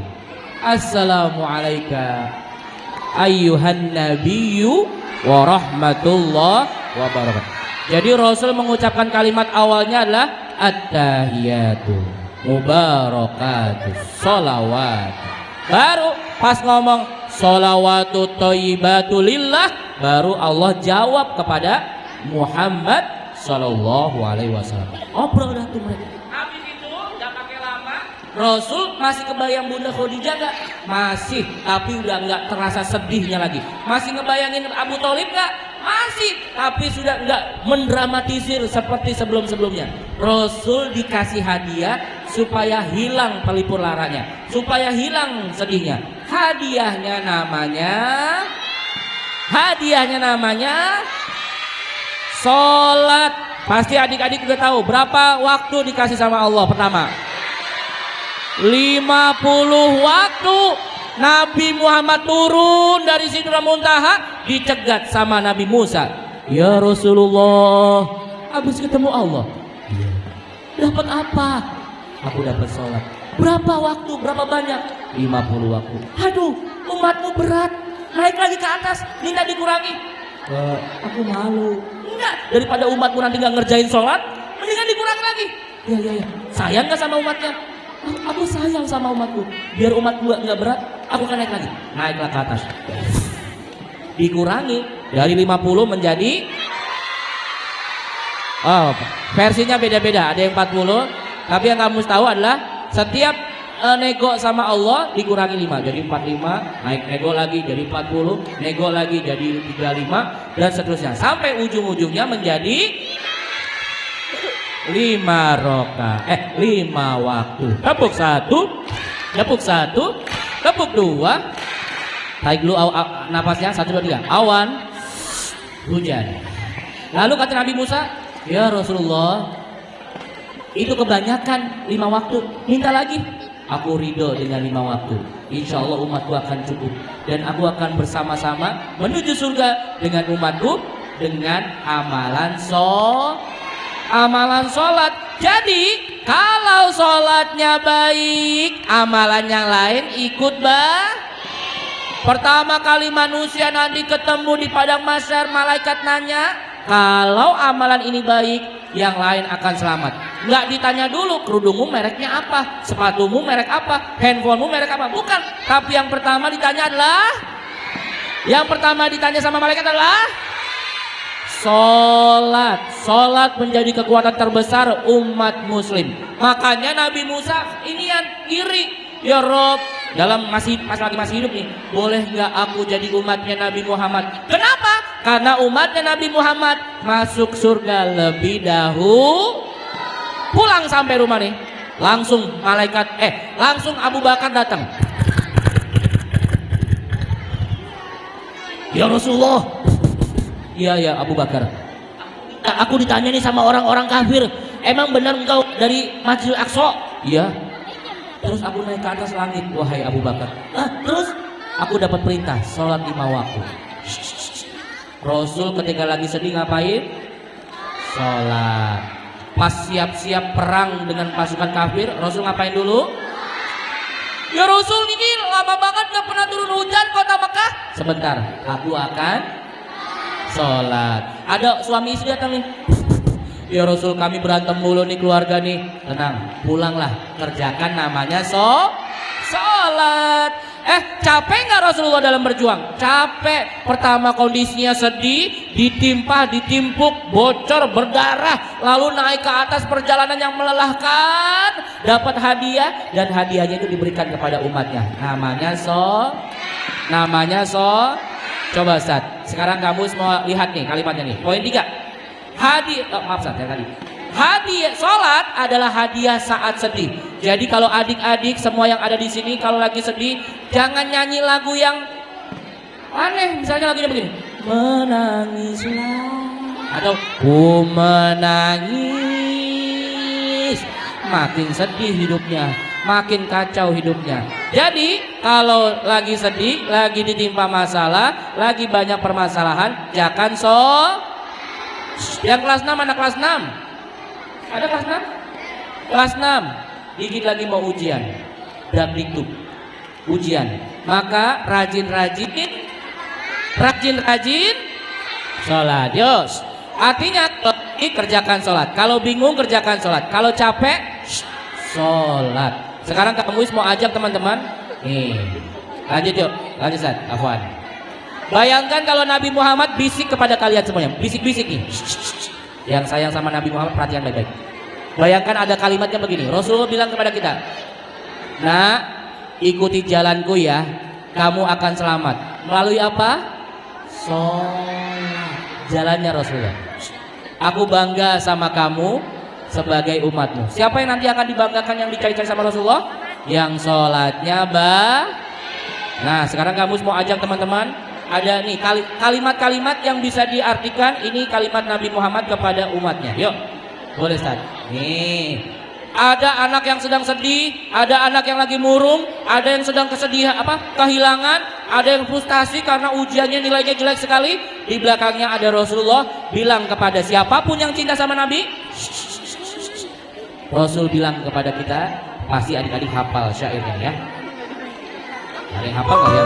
Assalamualaikum ayyuhan nabiyyu wa rahmatullah wa barakatuh. Jadi Rasul mengucapkan kalimat awalnya adalah at-tahiyatu mubarakatuh sholawat. Baru pas ngomong sholawatut thayyibatu lillah, baru Allah jawab kepada Muhammad Sallallahu alaihi wasallam. Obrol dah tuh mereka. Habis itu nggak pakai lama, Rasul masih kebayang Bunda Khadijah nggak? Masih, tapi udah nggak terasa sedihnya lagi. Masih ngebayangin Abu Thalib nggak? Masih, tapi sudah nggak mendramatisir seperti sebelum-sebelumnya. Rasul dikasih hadiah supaya hilang pelipur laranya, supaya hilang sedihnya. Hadiahnya namanya sholat. Pasti adik-adik udah tahu berapa waktu dikasih sama Allah. Pertama 50 waktu. Nabi Muhammad turun dari Sidratul Muntaha, dicegat sama Nabi Musa. Ya Rasulullah, habis ketemu Allah. Dapat apa? Aku dapat sholat. Berapa waktu? Berapa banyak? 50 waktu. Aduh, umatmu berat. Naik lagi ke atas, minta dikurangi. Aku malu. Enggak, daripada umatmu nanti nggak ngerjain sholat, mendingan dikurangi lagi. Ya. Sayang nggak sama umatnya? Aku sayang sama umatku. Biar umatku nggak berat, aku akan naik lagi. Naiklah ke atas. Dikurangi dari 50 menjadi versinya beda-beda. Ada yang 40, tapi yang kamu tahu adalah setiap nego sama Allah dikurangi 5 jadi 45, naik nego lagi jadi 40, nego lagi jadi 35 dan seterusnya sampai ujung-ujungnya menjadi 5 waktu. Tepuk 1, tepuk 1, tepuk 2. Tarik dulu napasnya 1 2 3. Awan, hujan. Lalu kata Nabi Musa, "Ya Rasulullah, itu kebanyakan 5 waktu. Minta lagi." Aku ridho dengan 5 waktu. Insya Allah umatku akan cukup. Dan aku akan bersama-sama menuju surga dengan umatku dengan amalan sholat. Jadi kalau sholatnya baik, amalan yang lain ikut Pertama kali manusia nanti ketemu di padang mahsyar, malaikat nanya, kalau amalan ini baik, yang lain akan selamat. Nggak ditanya dulu kerudungmu mereknya apa, sepatumu merek apa, handphonemu merek apa, bukan. Tapi yang pertama ditanya sama malaikat adalah Sholat menjadi kekuatan terbesar umat muslim. Makanya Nabi Musa ini yang iri. Ya Rob, dalam masih hidup nih, boleh nggak aku jadi umatnya Nabi Muhammad? Kenapa? Karena umatnya Nabi Muhammad masuk surga lebih dahulu. Pulang sampai rumah nih, langsung langsung Abu Bakar datang. Ya Rasulullah. Iya Abu Bakar. Aku ditanya nih sama orang-orang kafir, emang benar engkau dari Masjidil Aqsa? Iya. Terus aku naik ke atas langit, wahai Abu Bakar. Terus aku dapat perintah sholat 5 waktu. Rasul ketika lagi sedih ngapain? Sholat. Pas siap-siap perang dengan pasukan kafir, Rasul ngapain dulu? Ya Rasul, ini lama banget gak pernah turun hujan kota Mekah. Sebentar, aku akan sholat. Ada suami istri datang nih. Ya Rasul, kami berantem mulu nih keluarga nih. Tenang, pulanglah, kerjakan namanya sholat. Capek nggak Rasulullah dalam berjuang? Capek. Pertama kondisinya sedih, ditimpuk, bocor, berdarah, lalu naik ke atas perjalanan yang melelahkan, dapat hadiah dan hadiahnya itu diberikan kepada umatnya. Namanya Coba Ustaz, sekarang kamu semua lihat nih kalimatnya nih. Poin 3. Hadiah sholat adalah hadiah saat sedih. Jadi kalau adik-adik semua yang ada di sini kalau lagi sedih, jangan nyanyi lagu yang aneh. Misalnya lagunya begini, menangislah, atau ku menangis. Makin sedih hidupnya, makin kacau hidupnya. Jadi kalau lagi sedih, lagi ditimpa masalah, lagi banyak permasalahan, jangan Yang kelas 6, anak kelas 6. Ada kelas 6? Kelas 6. Dikit lagi mau ujian. Dikduk. Ujian. Maka rajin-rajin sholat. Yos. Artinya kerjakan sholat. Kalau bingung kerjakan sholat. Kalau capek sholat. Sekarang kamu mau ajak teman-teman. Nih. Lanjut yuk. Lanjut Ustaz. Afwan. Bayangkan kalau Nabi Muhammad bisik kepada kalian semuanya, bisik-bisik nih. Yang sayang sama Nabi Muhammad perhatian baik-baik. Bayangkan ada kalimatnya begini. Rasulullah bilang kepada kita, "Nah, ikuti jalanku ya, kamu akan selamat." Melalui apa? Sholat. Jalannya Rasulullah. Aku bangga sama kamu sebagai umatmu. Siapa yang nanti akan dibanggakan yang dicari-cari sama Rasulullah? Yang sholatnya Nah, sekarang kamu mau ajak teman-teman. Ada nih kalimat-kalimat yang bisa diartikan. Ini kalimat Nabi Muhammad kepada umatnya. Yuk, boleh Ustaz. Nih, ada anak yang sedang sedih, ada anak yang lagi murung, ada yang sedang kehilangan, ada yang frustasi karena ujiannya nilainya jelek sekali. Di belakangnya ada Rasulullah bilang kepada siapapun yang cinta sama Nabi, Rasul bilang kepada kita, pasti adik-adik hafal syairnya ya. Ada yang hafal nggak ya?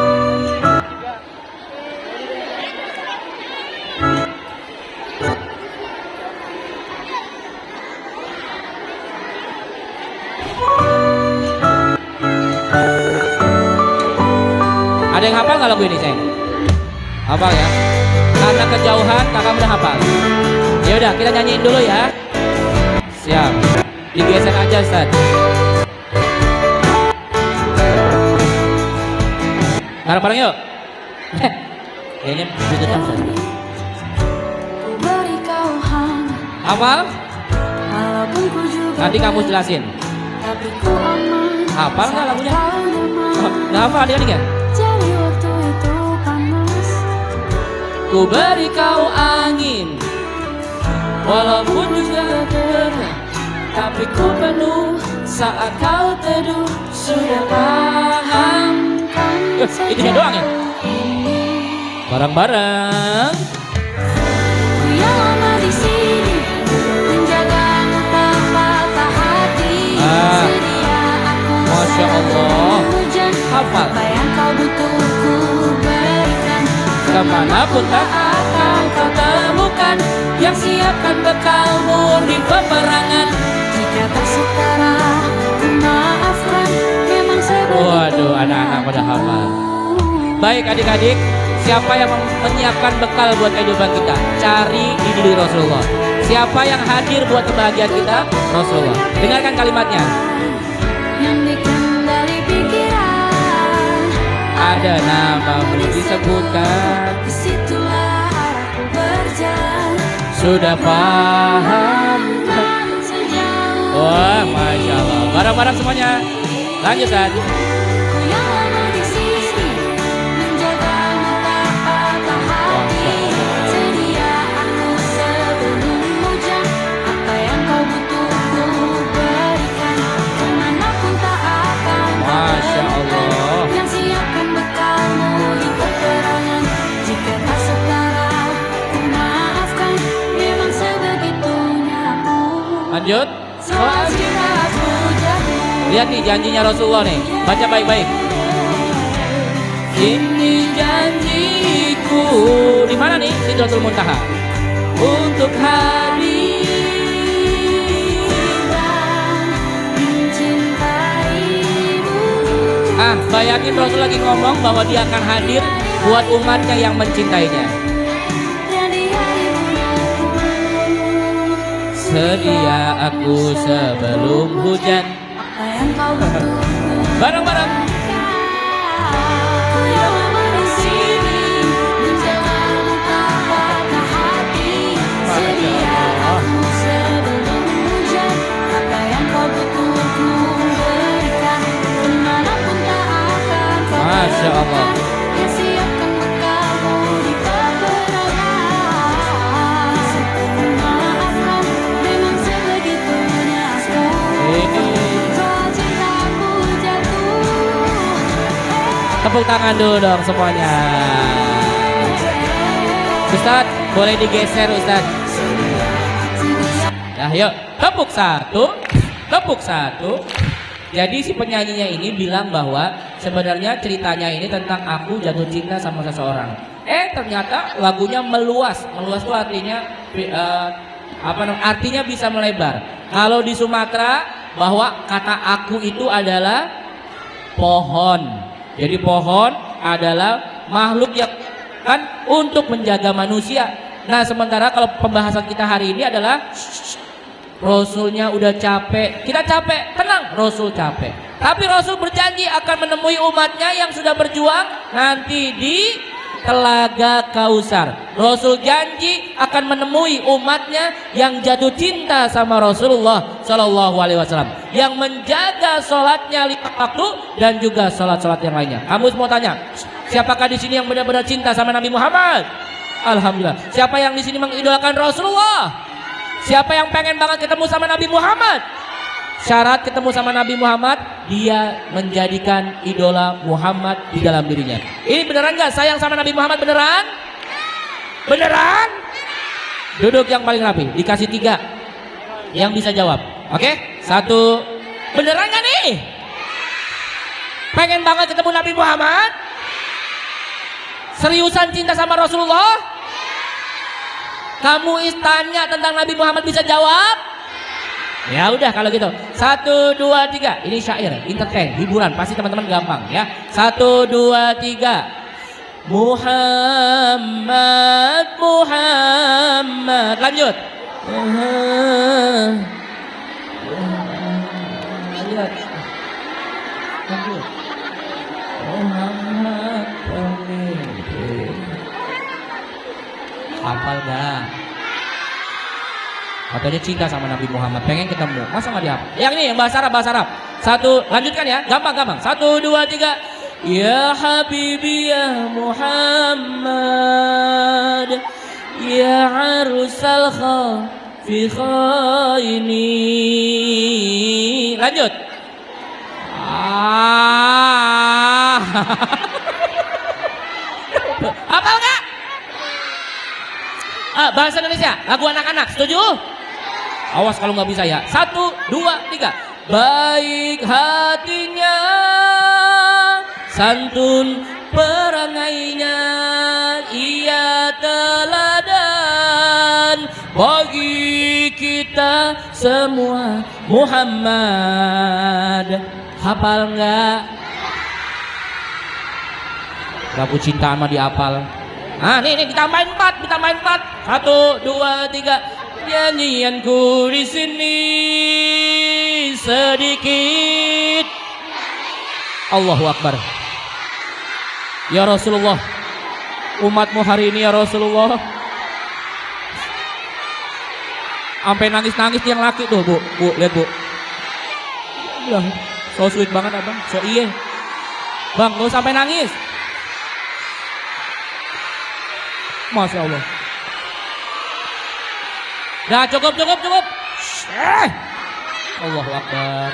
Ada yang hafal nggak lagu ini, sayang? Hafal ya? Karena kejauhan kakak udah hafal. Ya udah, kita nyanyiin dulu ya. Siap. Digeser aja, Ustaz. Bareng-bareng yuk. Kayaknya ditutup, Ustaz. Hafal? Nanti kamu jelasin. Hafal nggak lagunya? Oh, nggak hafal adik-adik ya? Ku beri kau angin, walaupun juga pernah, tapi ku penuh saat kau teduh. Sudah paham kan? Itunya doang ya? Bareng-bareng. Ku yang lama di sini, menjagamu tak patah hati. Sedia aku Masya Allah. hujan, Hafal. apa yang kau butuh ku berikan. Kemanapun tak akan kau temukan, yang siapkan bekalmu di peperangan. Jika tak setara, ku maafkan. Memang sebegitu. Waduh, anak-anak pada hafal. Baik adik-adik, siapa yang menyiapkan bekal buat kehidupan kita? Cari di diri Rasulullah. Siapa yang hadir buat kebahagiaan kita? Rasulullah. Dengarkan kalimatnya. Yang dikendali pikiran, Ada namamu disebutkan, disitulah arahku berjalan. sudah paham. Kan sejauh Wah, ini. Masya Allah. Bareng-bareng semuanya. Lanjut, San. Ku yang lama di sini, menjagamu tak patah hati. Sedia aku sebelum hujan, apa yang kau butuh ku berikan. Kemanapun tak akan kau Masya temukan, Allah. yang siapkan bekalmu di peperangan. Jika tak setara, ku maafkan. Memang sebegitunya aku. Lanjut. Soal cinta aku jatuh. Lihat nih janjinya Rasulullah nih. Baca baik-baik. Ini janjiku. Di mana nih? Sidratul Muntaha. Untuk hadir. Mencintaimu. Bayangin Rasul lagi ngomong bahwa dia akan hadir buat umatnya yang mencintainya. Dan di hari Sedia aku sebelum hujan. apa yang kau butuh. Bareng-bareng. Ku yang lama di sini, menjagamu tak patah hati. Sedia aku sebelum hujan, apa yang kau butuh ku berikan. Kemanapun tak akan kau Masya Allah. temukan, yang siapkan bekalmu di peperangan. Ku maafkan, memang sebegitunya aku. Soal cintaku jatuh. Tepuk tangan dulu dong semuanya. Ustadz, boleh digeser Ustadz. Nah yuk, tepuk satu. Tepuk satu. Jadi si penyanyinya ini bilang bahwa sebenarnya ceritanya ini tentang aku jatuh cinta sama seseorang. Ternyata lagunya meluas. Meluas itu artinya artinya bisa melebar. Kalau di Sumatera bahwa kata aku itu adalah pohon. Jadi pohon adalah makhluk yang kan untuk menjaga manusia. Nah sementara kalau pembahasan kita hari ini adalah Rasulnya udah capek, kita capek, tenang, Rasul capek. Tapi Rasul berjanji akan menemui umatnya yang sudah berjuang nanti di Telaga Kausar. Rasul janji akan menemui umatnya yang jatuh cinta sama Rasulullah Shallallahu Alaihi Wasallam, yang menjaga sholatnya 5 waktu dan juga sholat-sholat yang lainnya. Kamu semua tanya, siapakah di sini yang benar-benar cinta sama Nabi Muhammad? Alhamdulillah. Siapa yang di sini mengidolakan Rasulullah? Siapa yang pengen banget ketemu sama Nabi Muhammad? Syarat ketemu sama Nabi Muhammad, dia menjadikan idola Muhammad di dalam dirinya. Ini beneran gak sayang sama Nabi Muhammad? Beneran? Beneran? Duduk yang paling rapi, dikasih 3 yang bisa jawab. Oke? Satu. Beneran gak nih? Pengen banget ketemu Nabi Muhammad? Seriusan cinta sama Rasulullah? Kamu tanya tentang Nabi Muhammad bisa jawab? Ya udah kalau gitu. 1, 2, 3. Ini syair, entertain, hiburan. Pasti teman-teman gampang ya. 1, 2, 3. Muhammad, Muhammad. Lanjut. Lanjut. Lanjut. Muhammad pemimpin. Hafal gak? Katanya cinta sama Nabi Muhammad, pengen ketemu. Masa gak dihafal? Yang ini yang bahasa Arab, bahasa Arab. 1, lanjutkan ya, gampang-gampang. 1, 2, 3. Ya Habibi ya Muhammad, ya arusal khafiqaini. Lanjut. Hafal nggak? Bahasa Indonesia, lagu anak-anak, setuju? Awas kalau nggak bisa ya. 1, 2, 3. Baik hatinya, santun perangainya, ia teladan bagi kita semua. Muhammad, hafal nggak? Lagu cinta sama dihafal. Nih ditambahin 4, ditambahin 4. 1, 2, 3. Nyanyianku di sini sedikit. Allahu Akbar. Ya Rasulullah, umatmu hari ini ya Rasulullah. Sampai nangis-nangis yang laki tuh, Bu, lihat Bu. Ya, so sweet banget abang, so iye. Bang, lu sampai nangis. Masya Allah. Nah, cukup. Allahu Akbar.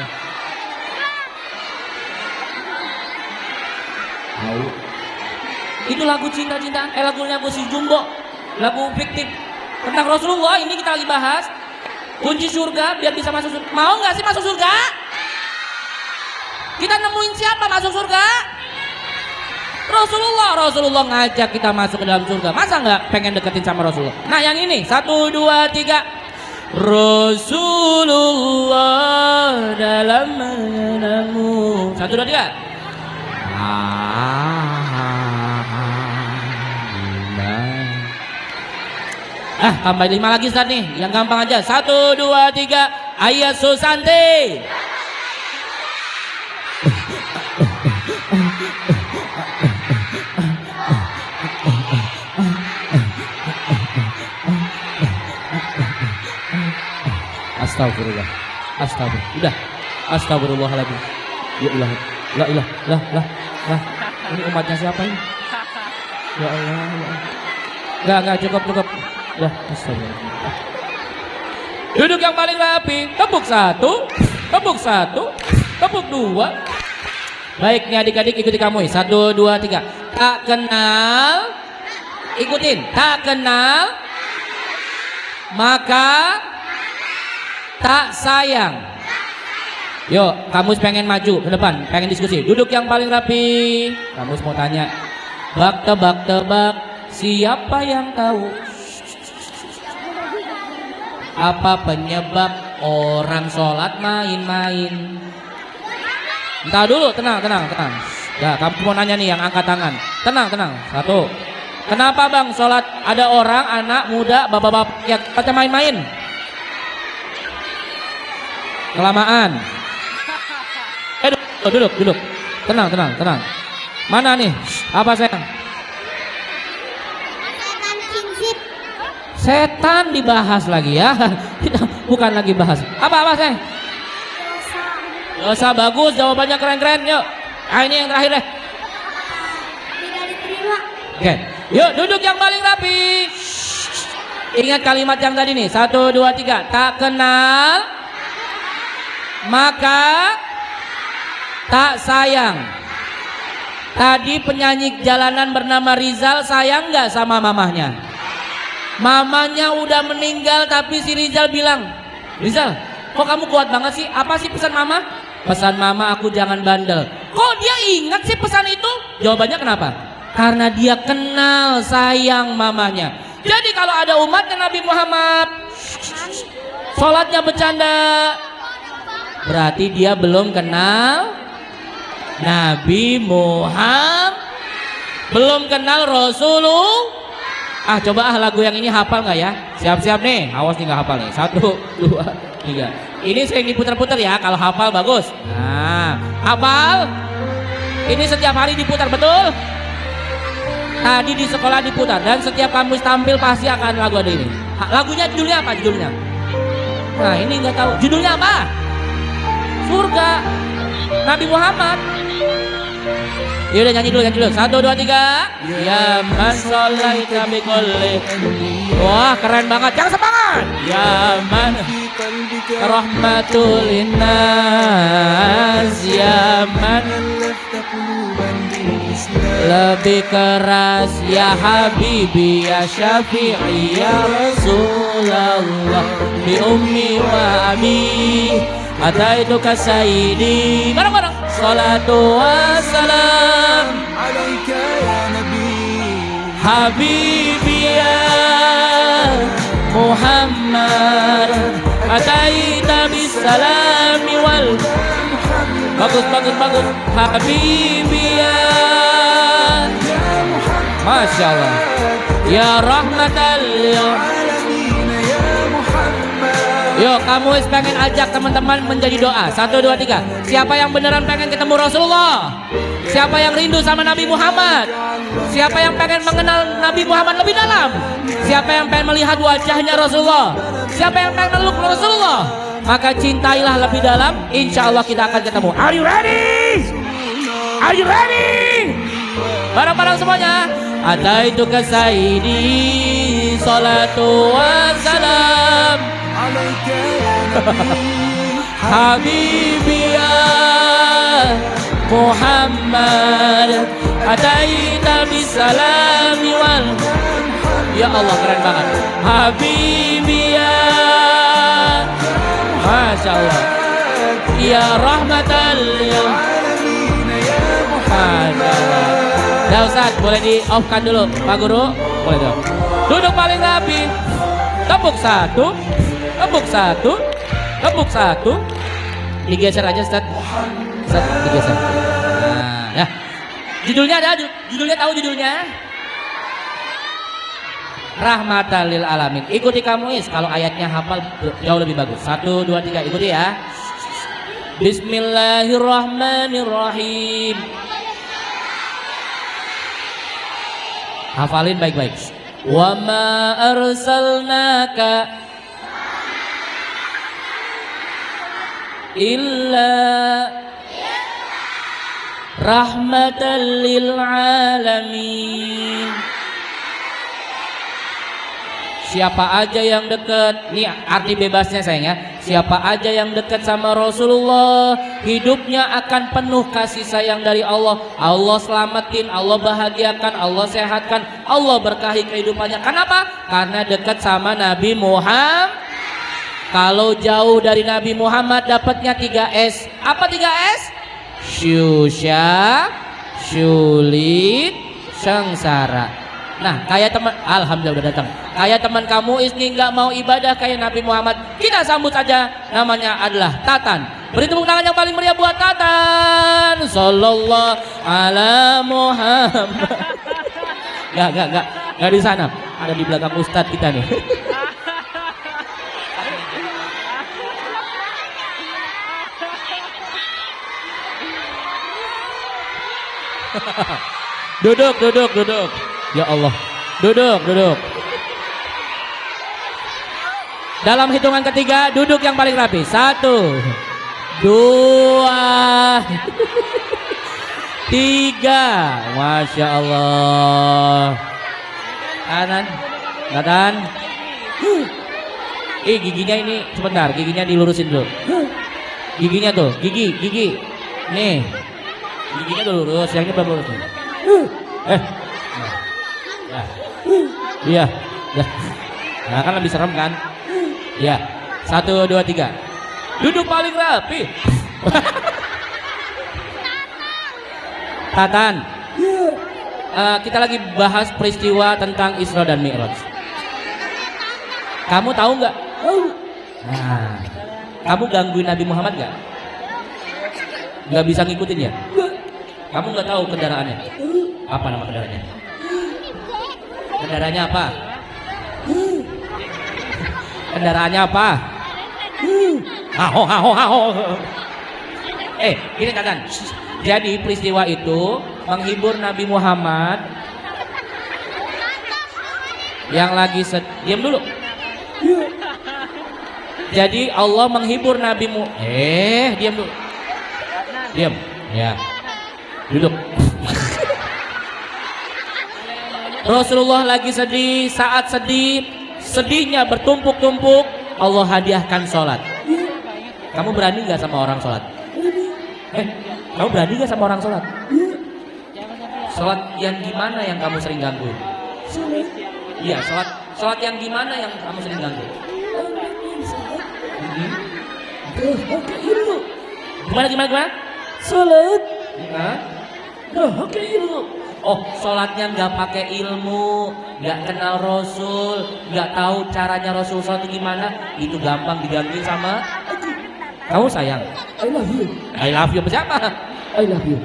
Itu lagu cinta-cintaan, lagunya si Jumbo, lagu fiktif tentang Rasulullah. Ini kita lagi bahas kunci surga biar bisa masuk surga. Mau nggak sih masuk surga? Kita nemuin siapa masuk surga? Rasulullah ngajak kita masuk ke dalam surga. Masa nggak pengen deketin sama Rasulullah? Nah yang ini 1, 2, 3. Rasulullah dalam mengenangmu. 1, 2, 3. Tambah 5 lagi Ustaz nih, yang gampang aja. 1, 2, 3. Ayat Susanti. Astagfirullah. Udah. Astagfirullahaladzim. Ya ilah. Lah. Ini umatnya siapa ini? Ya Allah. Enggak, cukup. Ya, astagfirullah. Duduk yang paling rapi. Tepuk 1, tepuk 2. Baik nih adik-adik, ikuti kamu. 1, 2, 3. Tak kenal. Ikutin. Tak kenal, maka tak sayang. Yuk, kamus pengen maju ke depan, pengen diskusi. Duduk yang paling rapi. Kamus mau tanya. Tebak, siapa yang tahu apa penyebab orang sholat main-main? Entah dulu, tenang. Ya, kamu mau nanya nih yang angkat tangan. Tenang. 1. Kenapa bang sholat ada orang, anak, muda, bapak-bapak yang pada main-main? Kelamaan. Duduk. Tenang. Mana nih? Apa sayang? Setan kinsip. Setan dibahas lagi ya. Kita bukan lagi bahas. Apa sayang? Dosa bagus, jawabannya keren-keren. Yuk. Ini yang terakhir deh. Tidak diterima. Oke. Yuk, duduk yang paling rapi. Ingat kalimat yang tadi nih. 1, 2, 3. Tak kenal, maka tak sayang. Tadi penyanyi jalanan bernama Rizal sayang nggak sama mamahnya? Mamanya udah meninggal tapi si Rizal bilang, Rizal Kok kamu kuat banget sih? Apa sih pesan mama? Pesan mama aku jangan bandel. Kok dia ingat sih pesan itu? Jawabannya kenapa? Karena dia kenal sayang mamanya. Jadi kalau ada umatnya Nabi Muhammad sholatnya bercanda, berarti dia belum kenal Nabi Muhammad, belum kenal Rasulullah. Coba lagu yang ini hafal nggak ya? Siap-siap nih, awas nih nggak hafal nih. 1, 2, 3. Ini sering diputar-putar ya, kalau hafal bagus. Nah, hafal. Ini setiap hari diputar, betul? Tadi di sekolah diputar dan setiap kamu tampil pasti akan lagu ada ini. Lagunya judulnya apa? Judulnya? Nah, ini nggak tahu. Judulnya apa? Surga. Nabi Muhammad. Yaudah nyanyi dulu. 1, 2, 3. Ya man sholaita bi kulli. Wah, keren banget. Jangan semangat. Ya man rahmatul linnas. Ya man lebih keras. Ya Habibi ya Syafi'i ya Rasulullah bi ummi wa abi ataituka sayyidi. Bareng-bareng. Salatu wassalam alaika ya Nabi Habibi ya Muhammad ataita bisalami wal. Bagus Habibi ya Masya Allah ya rahmatan lil alamin ya Muhammad. Yuk kamu pengen ajak teman-teman menjadi doa. 1, 2, 3. Siapa yang beneran pengen ketemu Rasulullah? Siapa yang rindu sama Nabi Muhammad? Siapa yang pengen mengenal Nabi Muhammad lebih dalam? Siapa yang pengen melihat wajahnya Rasulullah? Siapa yang pengen meluk Rasulullah? Maka cintailah lebih dalam. Insya Allah kita akan ketemu. Are you ready? Are you ready? Bareng-bareng semuanya. Ataituka sayyidi salatu wassalam alaika ya Nabi Habibi ya Muhammad ataita bisalami wal. Ya Allah keren banget. Habibi ya Masya Allah ya rahmatan lil alamin ya Muhammad. Dah Ustaz, boleh di off kan dulu Pak Guru? Boleh dong. Duduk paling rapi. Tepuk 1. Tepuk 1. Tepuk 1. Digeser aja Ustaz. Ustaz digeser. Nah, ya. Judulnya ada, judulnya tahu judulnya? Rahmatan lil alamin. Ikuti kamu Is, kalau ayatnya hafal jauh lebih bagus. 1, 2, 3, ikuti ya. Bismillahirrahmanirrahim. Hafalin baik-baik. Wa ma arsalnaka illa rahmatan lil alamin. Siapa aja yang dekat, ini arti bebasnya sayang ya. Siapa aja yang dekat sama Rasulullah, hidupnya akan penuh kasih sayang dari Allah. Allah selamatin, Allah bahagiakan, Allah sehatkan, Allah berkahi kehidupannya. Kenapa? Karena dekat sama Nabi Muhammad. Kalau jauh dari Nabi Muhammad dapatnya 3S. Apa 3S? Syusya, sulit, sengsara. Nah, kayak teman, alhamdulillah udah datang. Kayak teman kamu ini nggak mau ibadah kayak Nabi Muhammad, kita sambut aja. Namanya adalah Tatan. Beri tepuk tangan yang paling meriah buat Tatan. Sallallahu ala Muhammad. Nggak di sana. Ada di belakang Ustadz kita nih. Duduk. Ya Allah, duduk. Dalam hitungan ketiga, duduk yang paling rapi. 1, 2, 3. Masya Allah. Kanan. Giginya ini sebentar, giginya dilurusin dulu. Giginya tuh, gigi. Nih, giginya udah lurus, yang ini belum lurus. Iya. Nah kan lebih serem kan? Ya. 1, 2, 3. Duduk paling rapi. Tatan. Kita lagi bahas peristiwa tentang Isra dan Mi'raj. Kamu tahu nggak? Nah, kamu gangguin Nabi Muhammad nggak? Nggak bisa ngikutin ya? Kamu nggak tahu kendaraannya? Apa nama kendaraannya? Kendaraannya apa? Kendaraannya apa? Gini Tatan. Jadi peristiwa itu menghibur Nabi Muhammad yang lagi diam dulu. Jadi Allah menghibur Nabi diam dulu. Diam. Ya. Duduk. Rasulullah lagi sedih, saat sedihnya bertumpuk-tumpuk, Allah hadiahkan sholat. Kamu berani gak sama orang sholat? Kamu berani gak sama orang sholat? Sholat yang gimana yang kamu sering gangguin? Iya, sholat yang gimana yang kamu sering gangguin? Gimana? Sholat. Oh, sholatnya nggak pakai ilmu, nggak kenal Rasul, nggak tahu caranya Rasul sholat itu gimana, itu gampang digangguin sama kamu sayang. I love you. I love you siapa? I love you.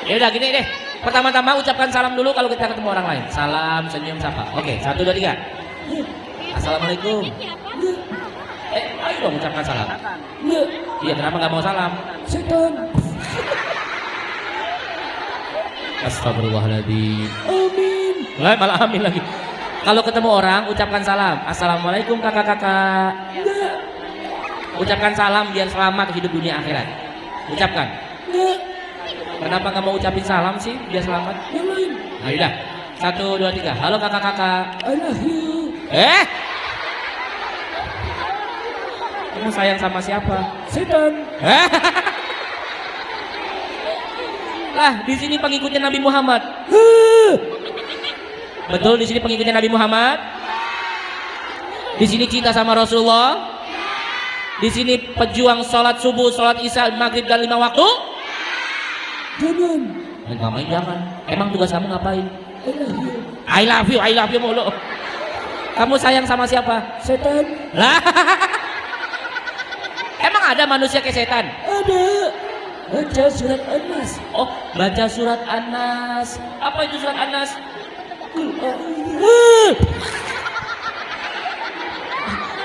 Ya udah gini deh. Pertama-tama ucapkan salam dulu kalau kita ketemu orang lain. Salam, senyum, sapa. Oke, 1, 2, 3. Assalamualaikum. Ayo dong ucapkan salam. Iya, kenapa nggak mau salam? Setan. Astagfirullahaladzim. Amin. Malah amin lagi. Kalau ketemu orang ucapkan salam. Assalamualaikum kakak-kakak. Ucapkan salam biar selamat hidup dunia akhirat. Ucapkan. Kenapa nggak mau ucapin salam sih biar selamat? Yang lain. Nah, udah. 1, 2, 3. Halo kakak-kakak. I love you. Kamu sayang sama siapa? Setan. Lah, di sini pengikutnya Nabi Muhammad. Betul, di sini pengikutnya Nabi Muhammad. Di sini cinta sama Rasulullah. Di sini pejuang sholat subuh, sholat isya, maghrib dan 5 waktu. Jangan. Ngapain jangan? Emang tugas kamu ngapain? I love you mulu. Kamu sayang sama siapa? Setan. Lah. Emang ada manusia kayak setan? Ada. Baca surat An-Nas. Oh, baca surat An-Nas. Apa itu surat An-Nas?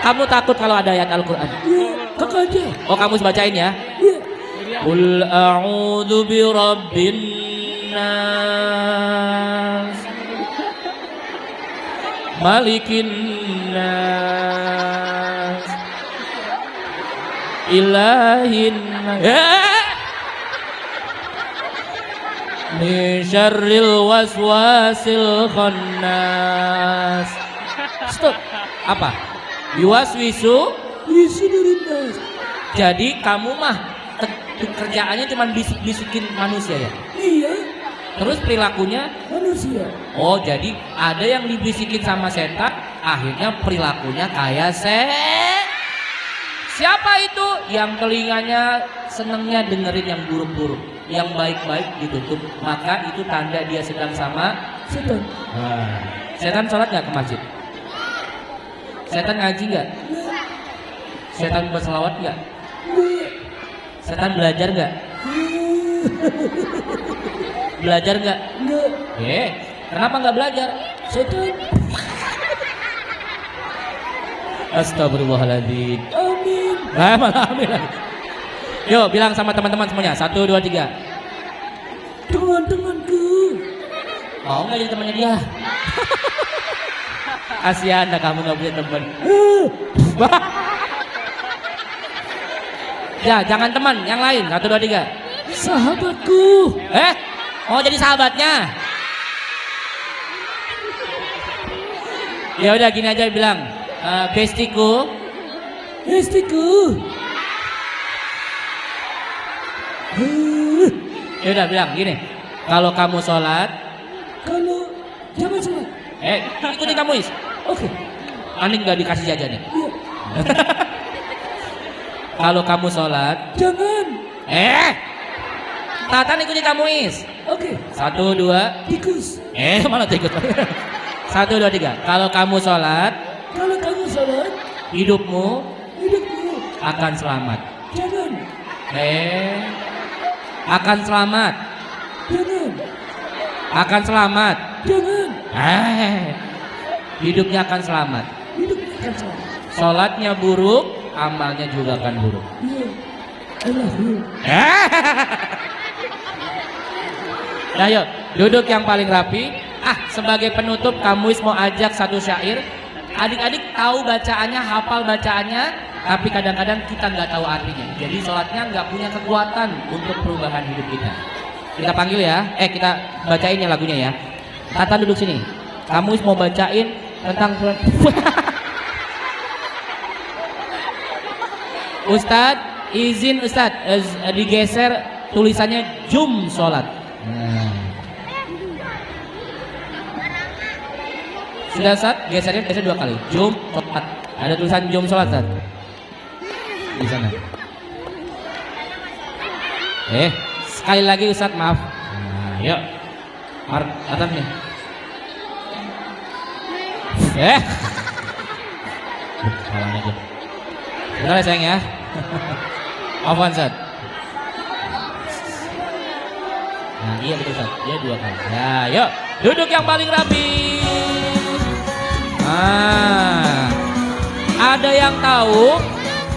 Kamu takut kalau ada ayat Al-Quran? Kakak aja. Oh, kamu bacain ya? Qul a'udzu birabbin nas, malikin nas, ilahin nas, min syarril waswasil khannas. Stop. Apa? Yuwaswisu nas. Jadi kamu mah kerjaannya cuma bisik-bisikin manusia ya? Iya. Terus perilakunya manusia. Oh, jadi ada yang dibisikin sama setan, akhirnya perilakunya kayak siapa itu? Yang telinganya senengnya dengerin yang buruk-buruk, yang baik-baik ditutup, maka itu tanda dia sedang sama setan. Setan sholat nggak ke masjid? Setan ngaji nggak? Setan berselawat nggak? Setan belajar nggak? Belajar nggak? Nggak. Kenapa nggak belajar? Setan. Astagfirullahaladzim. Amin. Malah amin lagi. Yuk bilang sama teman-teman semuanya. 1, 2, 3. Teman-temanku. Mau nggak jadi temannya dia? Kasihan dah kamu nggak punya teman. Ya, jangan teman, yang lain. 1, 2, 3. Sahabatku. Mau jadi sahabatnya? Ya udah gini aja bilang. Bestiku. Bestiku. Ya udah bilang gini. Kalau kamu sholat. Kalau jangan sholat. Ikutin kamu Is. Oke. Ani nggak dikasih jajan nih. Iya. Kalau kamu sholat, jangan. Tatan ikuti kamu Is. Oke. 1, 2, tikus. Malah tikus. 1, 2, 3. Kalau kamu sholat, hidupmu akan selamat. Jangan. Akan selamat. Jangan. Akan selamat. Jangan. Hidupnya akan selamat. Sholatnya buruk, amalnya juga akan buruk. Nah yuk, duduk yang paling rapi. Sebagai penutup kamu mau ajak satu syair. Adik-adik tahu bacaannya, hafal bacaannya, tapi kadang-kadang kita nggak tahu artinya. Jadi sholatnya nggak punya kekuatan untuk perubahan hidup kita. Kita panggil ya, kita bacain ya lagunya ya. Tata duduk sini. Kamu mau bacain tentang Ustadz, izin Ustadz, digeser tulisannya jum sholat. Sudah Ustadz, geser 2 kali. Jum sholat. Ada tulisan jum sholat Ustadz di sana. Sekali lagi Ustadz, maaf. Yuk, atasnya. Salahnya aja. Bentar ya sayang ya. Afwan Ustadz. Nah iya betul Ustadz, dia 2 kali. Ya yuk, duduk yang paling rapi. Ada yang tahu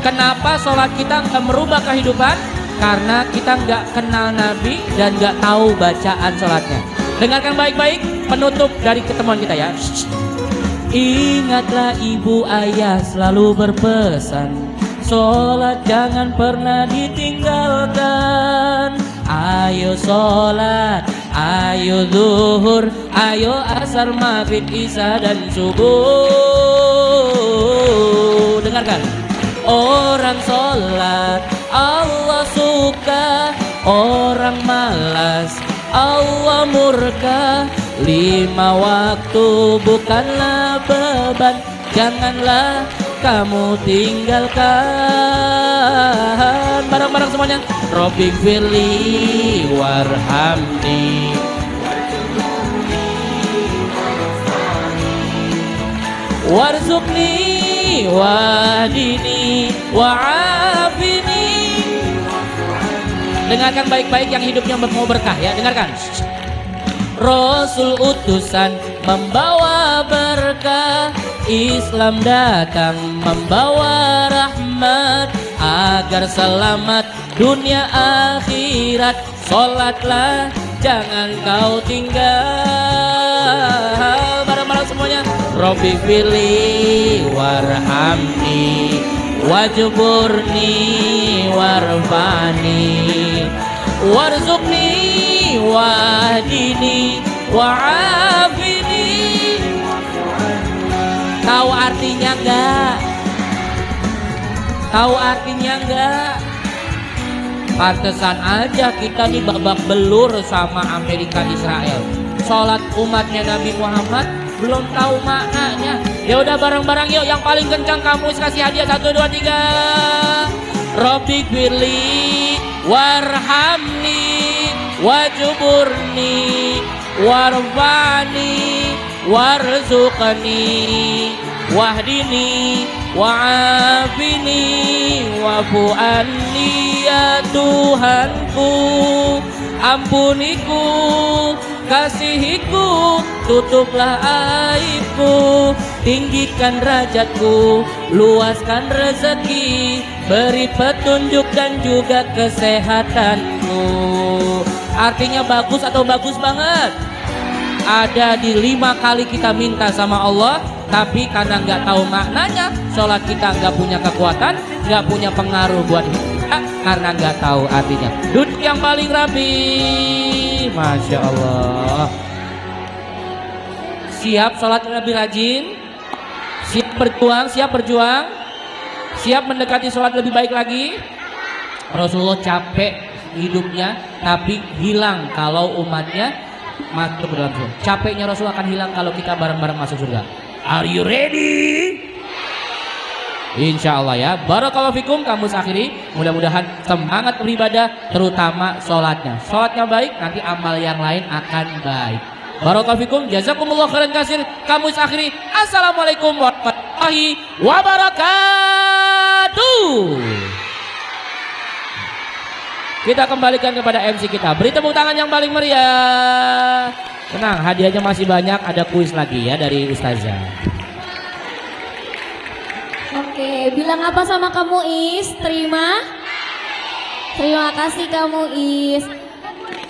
kenapa sholat kita nggak merubah kehidupan? Karena kita nggak kenal Nabi dan nggak tahu bacaan sholatnya. Dengarkan baik-baik penutup dari ketemuan kita ya. Ingatlah ibu ayah selalu berpesan, sholat jangan pernah ditinggalkan. Ayo sholat, ayo zuhur, ayo asar, maghrib, isya dan subuh. Dengarkan. Orang sholat Allah suka, orang malas Allah murka. 5 waktu bukanlah beban, janganlah kamu tinggalkan. Bareng-bareng semuanya. Robbi firli warhamni warzuqni wahdini wa'afini. Dengarkan baik-baik yang hidupnya mau berkah ya. Dengarkan. Rasul utusan membawa berkah, Islam datang membawa rahmat, agar selamat dunia akhirat. Sholatlah jangan kau tinggal. Bareng-bareng semuanya. Robbi firli warhamni wajburni warfani warzuqni wahdini wa'afini. Tahu artinya enggak? Tahu artinya enggak? Pantesan aja kita nih babak belur sama Amerika Israel. Sholat umatnya Nabi Muhammad belum tahu maknanya. Ya udah bareng-bareng yuk, yang paling kencang kamu kasih hadiah. 1, 2, 3. Robbi firli warhamni wajburni warfani warzuqni wahdini wa'afini wa'fu anni ya Tuhanku. Ampuniku, kasihiku, tutuplah aibku, tinggikan derajatku, luaskan rezeki, beri petunjuk dan juga kesehatanku. Artinya bagus atau bagus banget? Ada di 5 kali kita minta sama Allah, tapi karena nggak tahu maknanya, sholat kita nggak punya kekuatan, nggak punya pengaruh buat kita karena nggak tahu artinya. Duduk yang paling rapi. Masya Allah. Siap sholat lebih rajin, siap berjuang, siap mendekati sholat lebih baik lagi. Rasulullah capek hidupnya, tapi hilang kalau umatnya masuk ke dalam surga. Capeknya Rasul akan hilang kalau kita bareng-bareng masuk surga. Are you ready? Insya Allah ya. Barakallahu fikum. Kamus akhiri. Mudah-mudahan semangat beribadah, terutama sholatnya. Sholatnya baik, nanti amal yang lain akan baik. Barakallahu fikum. Jazakumullah khairan kasir. Kamus akhiri. Assalamualaikum warahmatullahi wabarakatuh. Kita kembalikan kepada MC kita. Beri tepuk tangan yang paling meriah. Tenang, hadiahnya masih banyak. Ada kuis lagi ya dari Ustazah. Oke, bilang apa sama kamu Is? Terima kasih kamu Is.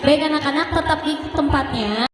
Baik anak-anak, tetap di tempatnya.